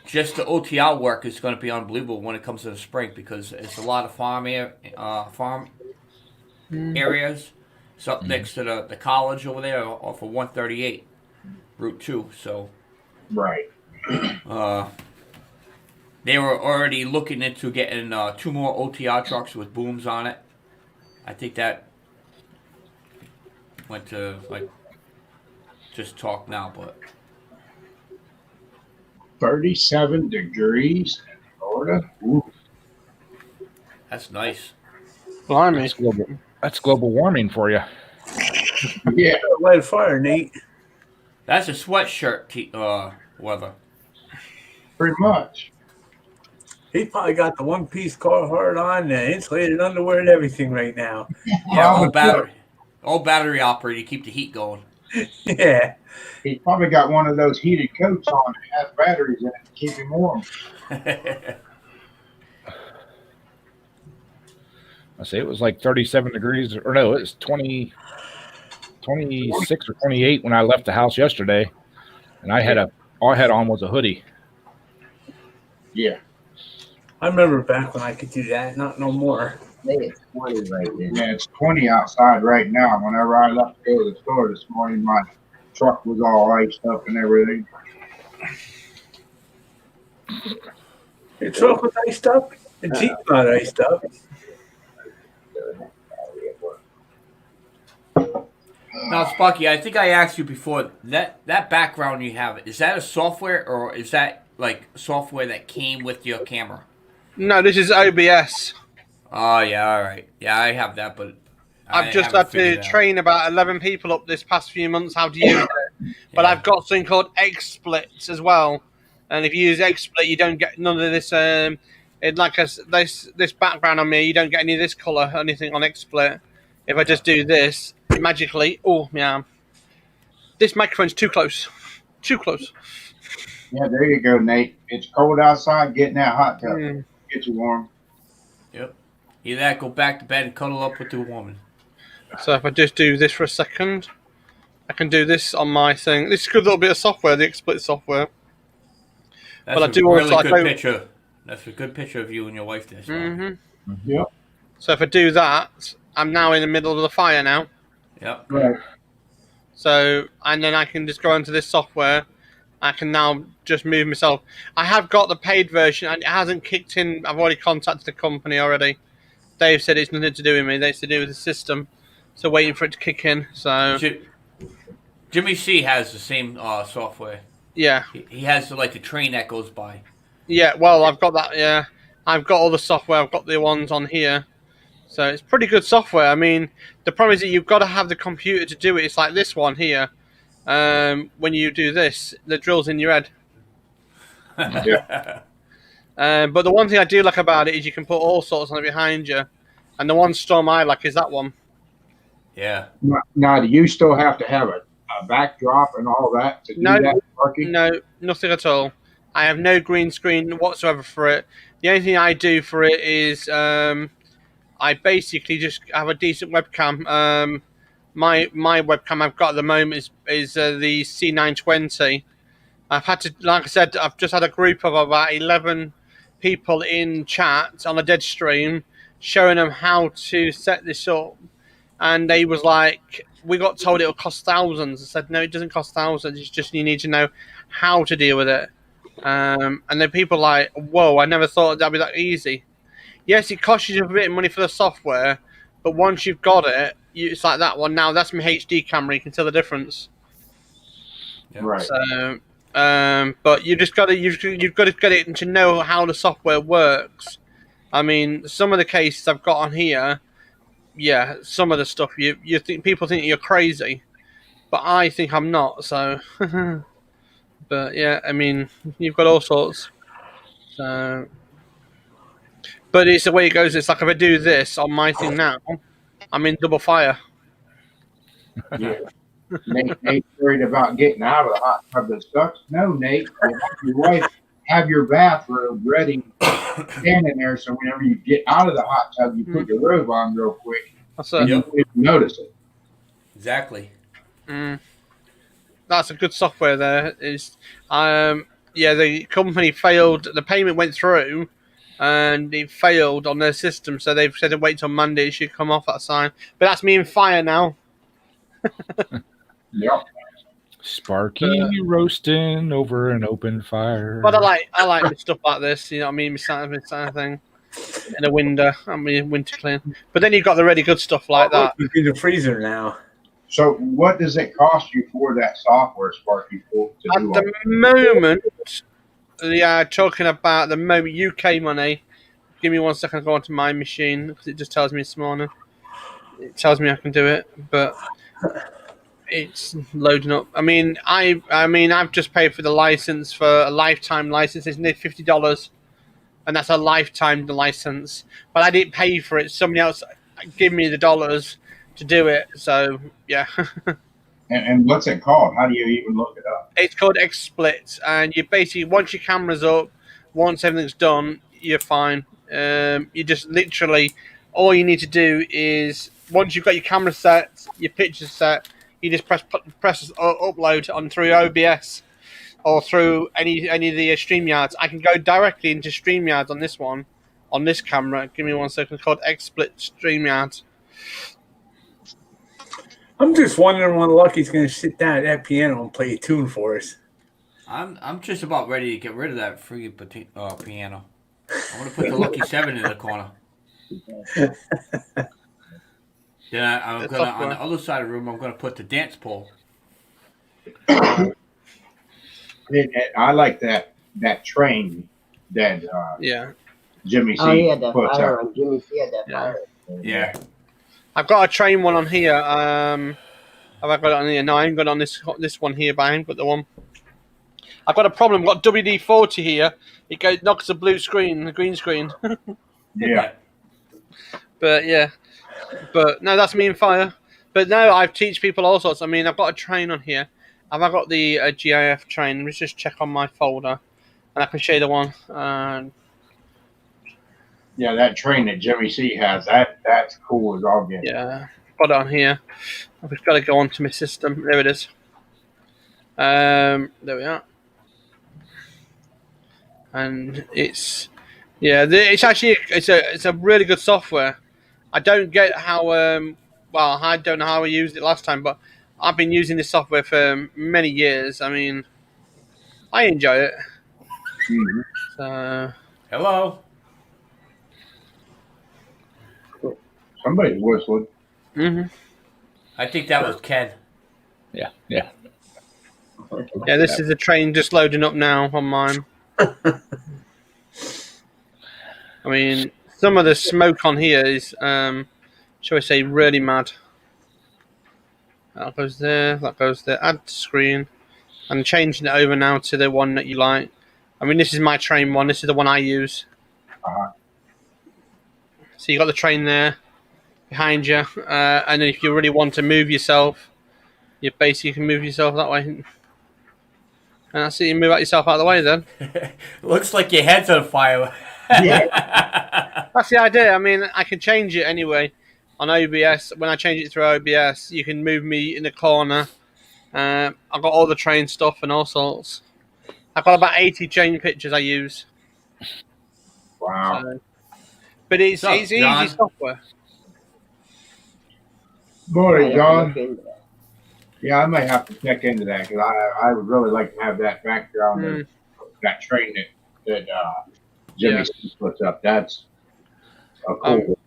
just the OTR work is going to be unbelievable when it comes to the spring because it's a lot of farm areas. It's up next to the college over there off of 138, Route 2. So, right. they were already looking into getting 2 more OTR trucks with booms on it. I think that went to just talk now, but 37 degrees in Florida. Ooh. that's nice. Blimey. That's global warming for you. Yeah. Light fire, Nate. That's a sweatshirt weather. Pretty much. He probably got the one-piece Carhartt on, the insulated underwear, and everything right now. Yeah, all battery operated to keep the heat going. Yeah. He's probably got one of those heated coats on that has batteries in it to keep him warm. I say it was like 37 degrees, or no, it was 26 or 28 when I left the house yesterday, and all I had on was a hoodie. Yeah. I remember back when I could do that. Not no more. I think it's 20 right now. Yeah, it's 20 outside right now. Whenever I left to go to the store this morning, my truck was all iced up and everything. Your truck was iced up? The Jeep not iced up. Now, Sparky, I think I asked you before, that background you have, is that a software or is that like software that came with your camera? No, this is OBS. Oh, yeah, all right. Yeah, I have that, but I've just had to train about 11 people up this past few months how to use it. But I've got something called XSplits as well. And if you use XSplit, you don't get none of this. This background on me, you don't get any of this color or anything on XSplit. If I just do this, magically, this microphone's too close. Too close. Yeah, there you go, Nate. It's cold outside. Get in that hot tub. Get you warm. Yep. Either that, go back to bed and cuddle up with the woman. So if I just do this for a second, I can do this on my thing. This is a good little bit of software, the XSplit software. That's but I do really also, good picture. That's a good picture of you and your wife there. Mm-hmm. Yep. So if I do that, I'm now in the middle of the fire now. Yep. Right. So, and then I can just go into this software. I can now just move myself. I have got the paid version, and it hasn't kicked in. I've already contacted the company already. They've said it's nothing to do with me. It's to do with the system. So waiting for it to kick in. So Jimmy C has the same software. Yeah. He has like a train that goes by. Yeah, well, I've got that. Yeah, I've got all the software. I've got the ones on here. So it's pretty good software. I mean, the problem is that you've got to have the computer to do it. It's like this one here. When you do this, the drill's in your head. Yeah. But the one thing I do like about it is you can put all sorts on it behind you. And the one storm I like is that one. Yeah. Now, do you still have to have a backdrop and all that to do that, Sparky? No, nothing at all. I have no green screen whatsoever for it. The only thing I do for it is I basically just have a decent webcam. My webcam I've got at the moment is the C920. I've had to, like I said, I've just had a group of about 11 people in chat on a dead stream showing them how to set this up. And they was like, we got told it'll cost thousands. I said, no, it doesn't cost thousands. It's just you need to know how to deal with it. And then people are like, whoa, I never thought that'd be that easy. Yes, it costs you a bit of money for the software, but once you've got it, it's like that one. Now that's my HD camera. You can tell the difference. Yeah. Right. So, but you've got to get it to know how the software works. I mean, some of the cases I've got on here, yeah, some of the stuff you think people think you're crazy, but I think I'm not. So, but yeah, I mean, you've got all sorts. So, but it's the way it goes. It's like if I do this on my thing now, I'm in double fire. Yeah. Nate's worried about getting out of the hot tub that sucks. No, Nate, you have your wife have your bathrobe ready, standing there, so whenever you get out of the hot tub, you put your robe on real quick. That's and it. you notice it. Exactly. That's a good software. There is, yeah, the company failed. The payment went through, and it failed on their system. So they've said to wait till Monday. It should come off that sign. But that's me in fire now. Yep. Sparky roasting over an open fire. But I like stuff like this. You know what I mean? My Santa thing in the window. I mean, winter clean. But then you've got the really good stuff like that. It's in the freezer now. So what does it cost you for that software, Sparky? At the moment, talking about the moment UK money. Give me 1 second. I'll go onto my machine because it just tells me this morning. It tells me I can do it, but it's loading up. I mean, I've just paid for the license for a lifetime license. It's near $50, and that's a lifetime license. But I didn't pay for it. Somebody else gave me the dollars to do it. So yeah. And what's it called? How do you even look it up? It's called XSplit, and you basically once your camera's up, once everything's done, you're fine. You just literally all you need to do is once you've got your camera set, your pictures set, you just press upload on through OBS or through any of the StreamYards. I can go directly into StreamYards on this one, on this camera. Give me 1 second. It's called XSplit StreamYards. I'm just wondering when Lucky's going to sit down at that piano and play a tune for us. I'm just about ready to get rid of that free piano. I want to put the Lucky 7 in the corner. Then I'm gonna on the other side of the room. I'm gonna put the dance pole. I like that train that Jimmy C. he had that puts fire up. on. Jimmy C had that fire. Yeah. I've got a train one on here. Have I got it on here? No, I haven't got it on this one here, but I haven't got the one. I've got a problem. I've got WD-40 here. It knocks the green screen. Yeah. But yeah. But no, that's me in fire. But no, I teach people all sorts. I mean, I've got a train on here. Have I got the GIF train? Let's just check on my folder. And I can show you the one. Yeah, that train that Jimmy C has, that's cool as all get. Yeah, got it on here. I've just got to go onto my system. There it is. There we are. And it's actually it's a really good software. I don't get how I don't know how I used it last time, but I've been using this software for many years. I mean, I enjoy it. Mm-hmm. So hello. Somebody's whistling. Mm-hmm. I think that was Ken. Yeah. Yeah, this is the train just loading up now on mine. I mean, some of the smoke on here is, shall we say, really mad. That goes there, that goes there. Add to screen. I'm changing it over now to the one that you like. I mean, this is my train one. This is the one I use. Uh-huh. So you got the train there behind you, and then if you really want to move yourself, you basically can move yourself that way. And that's it. You move yourself out of the way then. Looks like your head's on fire. Yeah. That's the idea. I mean, I can change it anyway on OBS. When I change it through OBS, you can move me in the corner. I've got all the train stuff and all sorts. I've got about 80 train pictures I use. Wow. So, but it's easy software. Morning, John. Yeah, I might have to check into that because I would really like to have that background of that train that Jimmy puts up. That's a cool.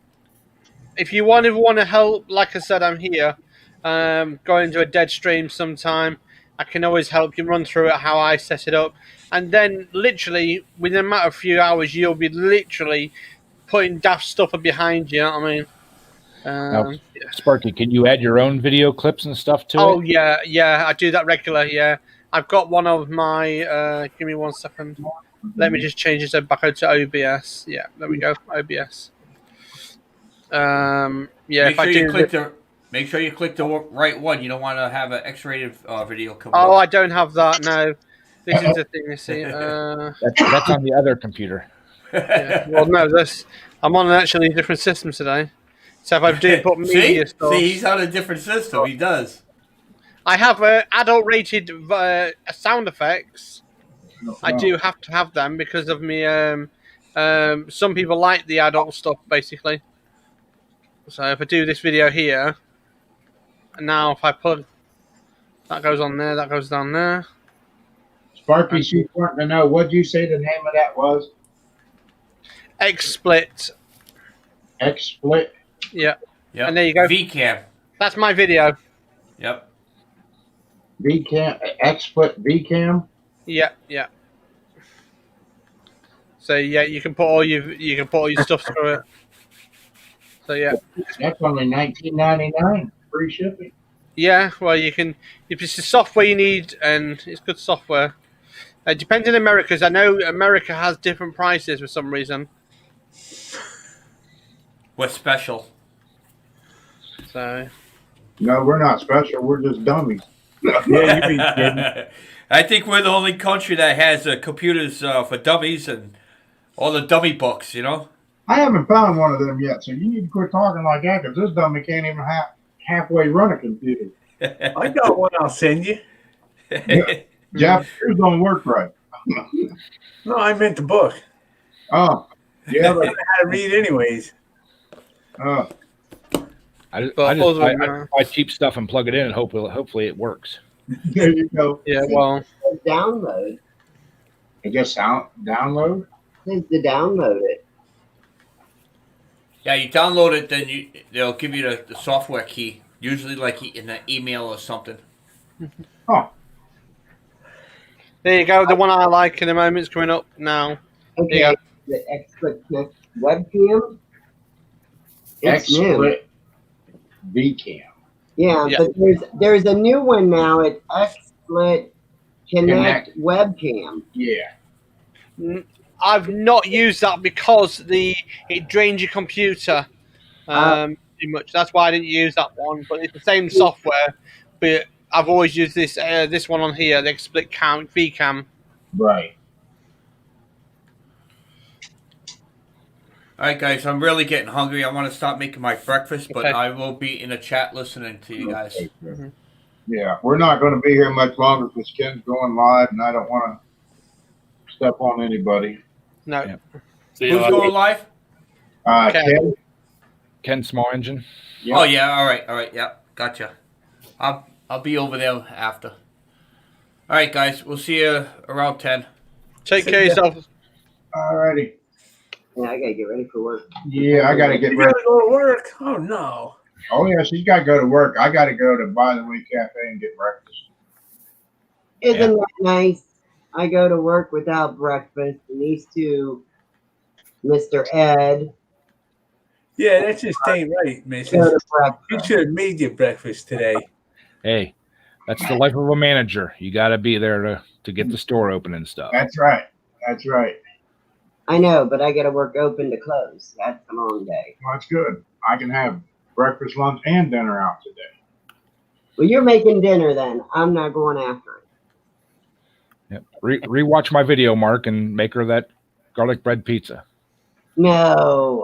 If you want to help, like I said, I'm here. Go into a dead stream sometime. I can always help you run through it, how I set it up. And then literally, within a matter of a few hours, you'll be literally putting daft stuff behind you, you know what I mean? Now, Sparky, can you add your own video clips and stuff to it? Oh, yeah, I do that regularly, yeah. I've got one of my, give me 1 second. Let me just change this back out to OBS. Yeah, there we go, OBS. Make sure you click the right one. You don't want to have an X-rated video come up. up. I don't have that, no. This is the thing, you see. That's on the other computer. Yeah. Well, no, I'm on actually a different system today. So if I do put media stuff... See, he's on a different system. He does. I have adult-rated sound effects. I do have to have them because of me. Some people like the adult stuff, basically. So if I do this video here, and now if I put That goes on there. That goes down there. Sparky, she wanted to know, what'd you say the name of that was? XSplit. XSplit? Yeah. Yep. And there you go. VCam. That's my video. Yep. VCam, XSplit VCam? Yeah, yeah. So yeah, you can put all your stuff through it. So yeah. That's only $19.99, free shipping. Yeah, well you can if it's the software you need and it's good software. It depends on America, 'cause I know America has different prices for some reason. What's special? So No, we're not special. We're just dummies. Yeah, you be kidding. I think we're the only country that has computers for dummies and all the dummy books, you know? I haven't found one of them yet, so you need to quit talking like that because this dummy can't even halfway run a computer. I got one I'll send you. Jeff, yours don't work right. No, I meant the book. Oh, yeah, I don't know how to read anyways. I just But buy cheap stuff and plug it in and hopefully it works. there you go. yeah, well Download. I guess download. Says to download it. Yeah, you download it, then they'll give you the software key, usually like in an email or something. Oh, there you go. The one I like in the moment's coming up now. Okay, Yeah. the XSplit Connect webcam. It's new. XSplit VCam. Yeah, Yeah. but there's a new one now. It's XSplit Connect webcam. Yeah. I've not used that because it drains your computer too much. That's why I didn't use that one. But it's the same software. But I've always used this one on here, the XSplit VCam. Right. All right, guys, I'm really getting hungry. I want to stop making my breakfast, but Okay. I will be in the chat listening to you guys. Okay. Yeah, we're not going to be here much longer because Ken's going live, and I don't want to step on anybody. No. Yeah. See you Who's later. going live? Okay. Ken? Ken Small Engine. Yeah. Oh yeah, all right, yeah, gotcha. I'll be over there after. All right, guys, we'll see you around 10. Take care of yourself. All righty. Yeah, I gotta get ready for work. Yeah, I got to get You ready. gotta go to work. Oh no. Oh, yeah, she's got to go to work. I got to go to By the Way Cafe and get breakfast. Isn't that nice? I go to work without breakfast, and these two, Mr. Ed, Yeah, that just ain't right, go Mrs. to You breakfast. should have made your breakfast today. Hey, that's the life of a manager. You got to be there to get the store open and stuff. That's right. That's right. I know, but I gotta work open to close. That's a long day. Well, that's good. I can have breakfast, lunch, and dinner out today. Well, you're making dinner then. I'm not going after it. Yep. Rewatch my video, Mark, and make her that garlic bread pizza. No.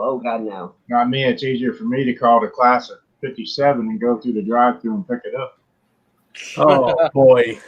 Oh God, no. Now, me, it's easier for me to call the class at 57 and go through the drive-thru and pick it up. Oh boy.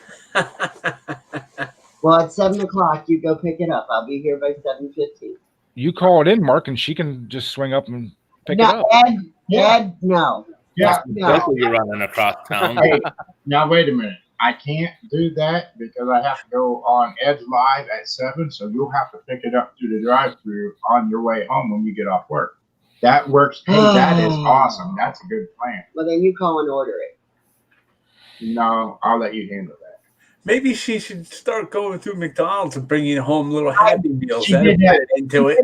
Well, at 7:00, you go pick it up. I'll be here by 7:15. You call it in, Mark, and she can just swing up and pick it No, up. Ed, no. Yeah. No. That's you're running across town. Hey, now wait a minute. I can't do that because I have to go on Ed's Live at 7, so you'll have to pick it up through the drive-thru on your way home when you get off work. That works. Hey, that is awesome. That's a good plan. Well, then you call and order it. No, I'll let you handle that. Maybe she should start going through McDonald's and bringing home little Happy Meals. She That'll did put that. it into it.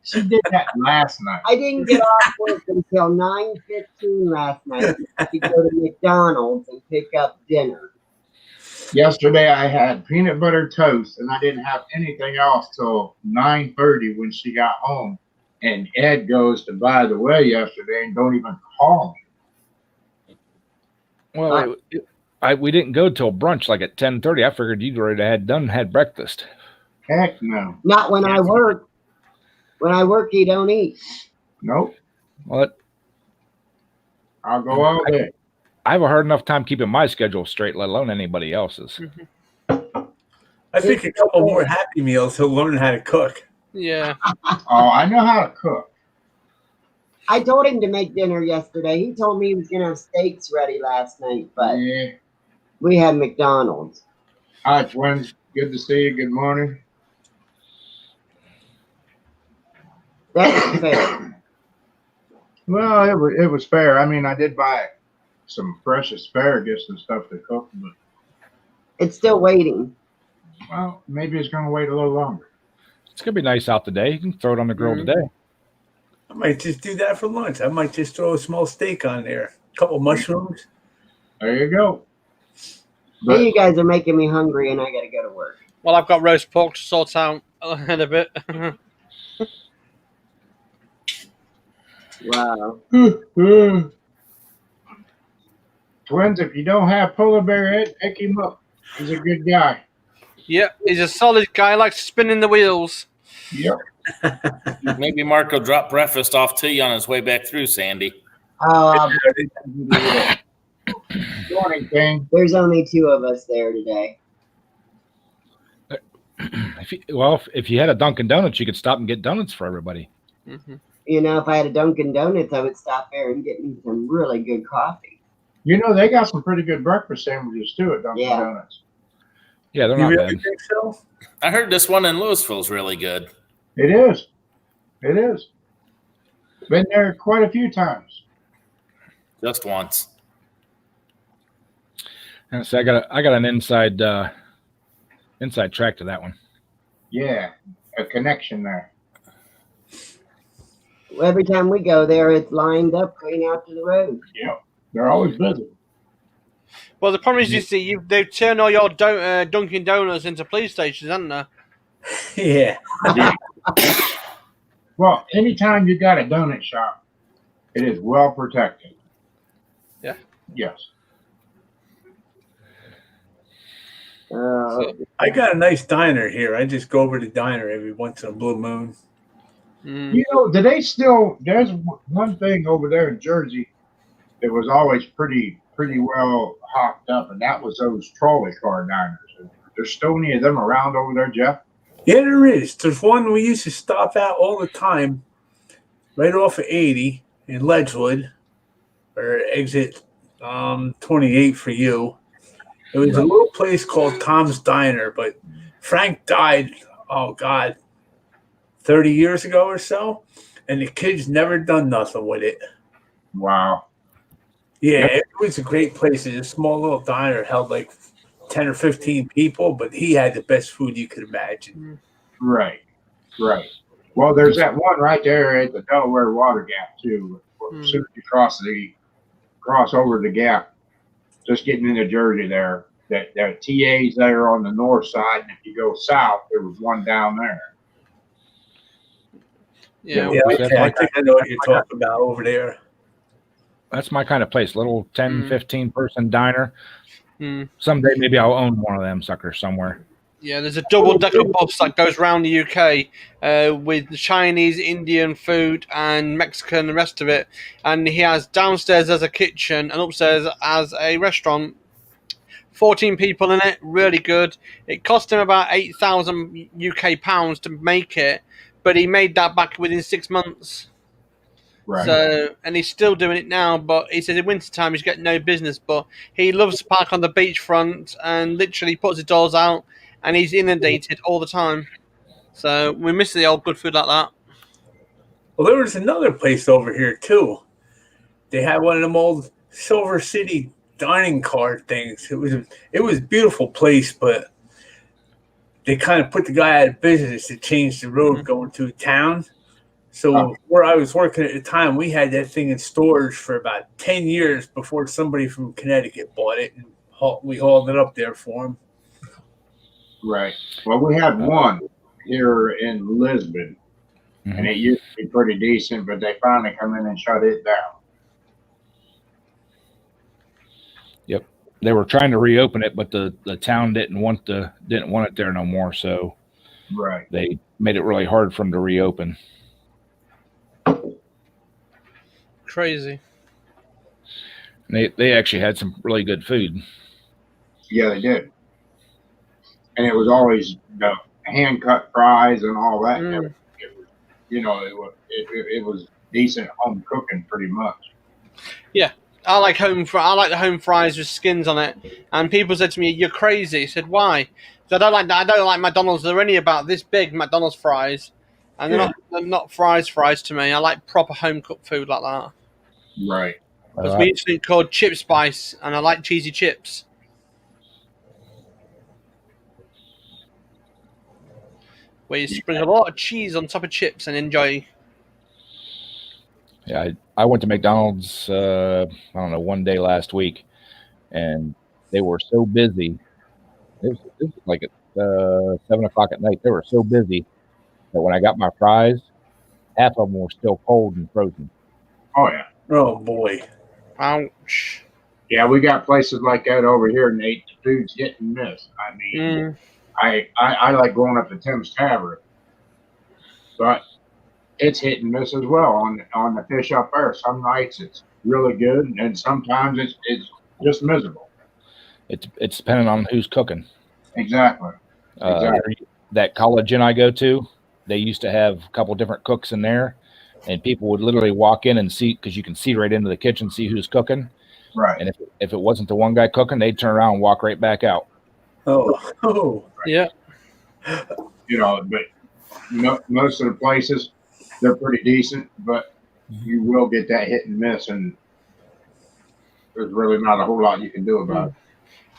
She did that last night. I didn't get off work until 9:15 last night to go to McDonald's and pick up dinner. Yesterday I had peanut butter toast and I didn't have anything else till 9:30 when she got home. And Ed goes to By the Way yesterday and don't even call me. Well, we didn't go till brunch, like at 10:30. I figured you'd already had breakfast. Heck no. Not when I work. When I work, you don't eat. Nope. Well, I'll go all day. I have a hard enough time keeping my schedule straight, let alone anybody else's. I think a couple more Happy Meals, he'll learn how to cook. Yeah. Oh, I know how to cook. I told him to make dinner yesterday. He told me he was going to have steaks ready last night, but Yeah. We had McDonald's. Hi, twins. Good to see you. Good morning. That was fair. Well, it was fair. I mean, I did buy some fresh asparagus and stuff to cook, but It's still waiting. well, maybe it's going to wait a little longer. It's gonna be nice out today. You can throw it on the grill today. I might just do that for lunch. I might just throw a small steak on there, a couple mushrooms. There you go. Hey, you guys are making me hungry, and I got to go to work. Well, I've got roast pork to sort out in a bit. Wow. Twins, if you don't have polar bear head, pick him up. He's a good guy. Yep, he's a solid guy. Likes spinning the wheels. Yep. Maybe Mark will drop breakfast off to you on his way back through, Sandy. Oh, Good morning, King. there's only 2 of us there today. If you had a Dunkin' Donuts, you could stop and get donuts for everybody. Mm-hmm. You know, if I had a Dunkin' Donuts, I would stop there and get me some really good coffee. You know, they got some pretty good breakfast sandwiches too at Dunkin' Yeah. Donuts. Yeah, they're You not really bad. think so? I heard this one in Louisville is really good. It is. It is. Been there quite a few times. Just once. And so I got an inside track to that one. Yeah, a connection there. Every time we go there, it's lined up clean out to the road. Yep. They're always busy. Well, the problem is, you see, they've turned all your Dunkin' Donuts into police stations, haven't they? Yeah. Well, anytime you got a donut shop, it is well protected. Yeah. Yes. I got a nice diner here. I just go over to the diner every once in a blue moon. Mm. You know, do they still? There's one thing over there in Jersey that was always pretty well hopped up, and that was those trolley car diners. There's still any of them around over there, Jeff? Yeah, there is. There's one we used to stop at all the time, right off of 80 in Ledgewood, or exit 28 for you. It was a little place called Tom's Diner, but Frank died, 30 years ago or so, and the kids never done nothing with it. Wow. Yeah, it was a great place. It's a small little diner, held like 10 or 15 people, but he had the best food you could imagine. Right. Right. Well, there's that one right there at the Delaware Water Gap too. As soon as you cross over the gap, just getting into Jersey there. That TA's there on the north side, and if you go south, there was one down there. Yeah. Yeah, I think I know what you're talking about over there. That's my kind of place. Little 10, 15 person diner. Mm. Someday maybe I'll own one of them suckers somewhere. Yeah, there's a double-decker bus that goes around the UK with Chinese, Indian food, and Mexican, and the rest of it. And he has downstairs as a kitchen and upstairs as a restaurant. 14 people in it, really good. It cost him about 8,000 UK pounds to make it, but he made that back within 6 months. Right. So, and he's still doing it now, but he says in wintertime he's got no business, but he loves to park on the beachfront and literally puts his doors out, and he's inundated all the time. So we miss the old good food like that. Well, there was another place over here too. They had one of them old Silver City dining car things. It was a beautiful place, but they kind of put the guy out of business to change the road going to town. So where I was working at the time, we had that thing in storage for about 10 years before somebody from Connecticut bought it, and we hauled it up there for them. Right. Well, we had one here in Lisbon, and it used to be pretty decent, but they finally come in and shut it down. Yep. They were trying to reopen it, but the town didn't want it there no more, so right. They made it really hard for them to reopen. Crazy. And they actually had some really good food. Yeah, they did. And it was always the hand cut fries and all that. Mm. It was decent home cooking pretty much. Yeah. I like I like the home fries with skins on it. And people said to me, "You're crazy." I said, "Why?" So I don't like that. I don't like McDonald's. They're only about this big, McDonald's fries, and they're not fries to me. I like proper home cooked food like that. Right. Because we eat something called chip spice, and I like cheesy chips. Where you sprinkle a lot of cheese on top of chips and enjoy. Yeah, I went to McDonald's, I don't know, one day last week, and they were so busy. It was like at 7 o'clock at night. They were so busy that when I got my fries, half of them were still cold and frozen. Oh, yeah. Oh, boy. Ouch. Yeah, we got places like that over here, Nate. The food's hit and miss. I mean, I like going up to Tim's Tavern, but it's hit and miss as well on the fish up there. Some nights it's really good, and sometimes it's just miserable. It's depending on who's cooking. Exactly. That college inn I go to, they used to have a couple different cooks in there, and people would literally walk in and see, because you can see right into the kitchen, see who's cooking. Right. And if it wasn't the one guy cooking, they'd turn around and walk right back out. Oh. Yeah. You know, but most of the places, they're pretty decent, but you will get that hit and miss, and there's really not a whole lot you can do about it.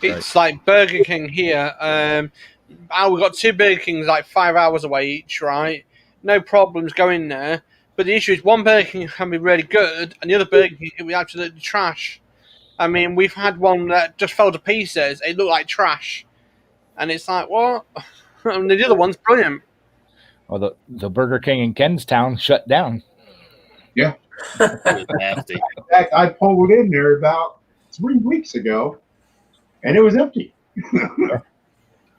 It's like Burger King here. We got 2 Burger Kings like 5 hours away each, right? No problems going there. But the issue is one Burger King can be really good, and the other Burger King can be absolutely trash. I mean, we've had one that just fell to pieces. It looked like trash. And it's like, what? And the other one's brilliant. Well, the Burger King in Kenstown shut down. Yeah. Nasty. In fact, I pulled in there about 3 weeks ago, and it was empty.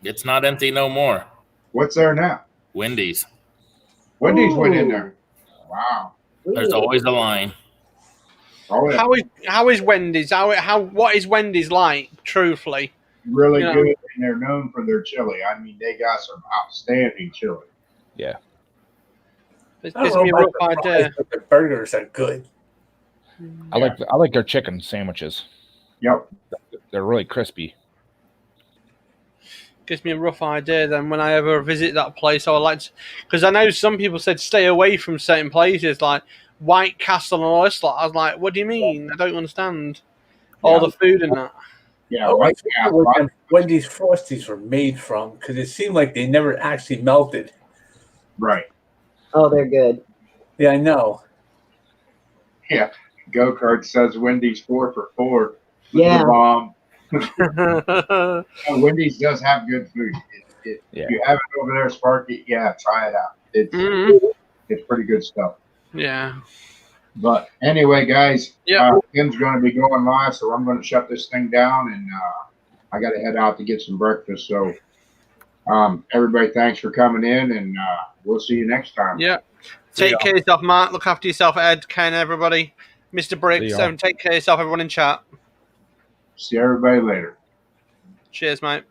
It's not empty no more. What's there now? Wendy's. Wendy's went in there. Wow. There's always a line. Oh, yeah. How is Wendy's? What is Wendy's like? Truthfully, Really good, and they're known for their chili. I mean, they got some outstanding chili. Yeah. It gives me a rough idea. But the burgers are good. I like their chicken sandwiches. Yep. They're really crispy. Gives me a rough idea then when I ever visit that place. I would like to, because I know some people said stay away from certain places like White Castle and all this. I was like, what do you mean? I don't understand. All the food in that. Yeah, White Castle. Wendy's Frosties were made from, because it seemed like they never actually melted. Right. Oh, they're good. Yeah, I know. Yeah. Go-Kart says Wendy's 4 for $4. Yeah. The bomb. Wendy's does have good food. If you have it over there, Sparky, try it out. It's pretty good stuff. Yeah. But anyway, guys, Yeah. Tim's going to be going live, so I'm going to shut this thing down, and I got to head out to get some breakfast. So everybody, thanks for coming in, and we'll see you next time. Yeah. Take care of yourself, Mark. Look after yourself, Ed, Ken, everybody. Mr. Briggs, take care of yourself, everyone in chat. See everybody later. Cheers, mate.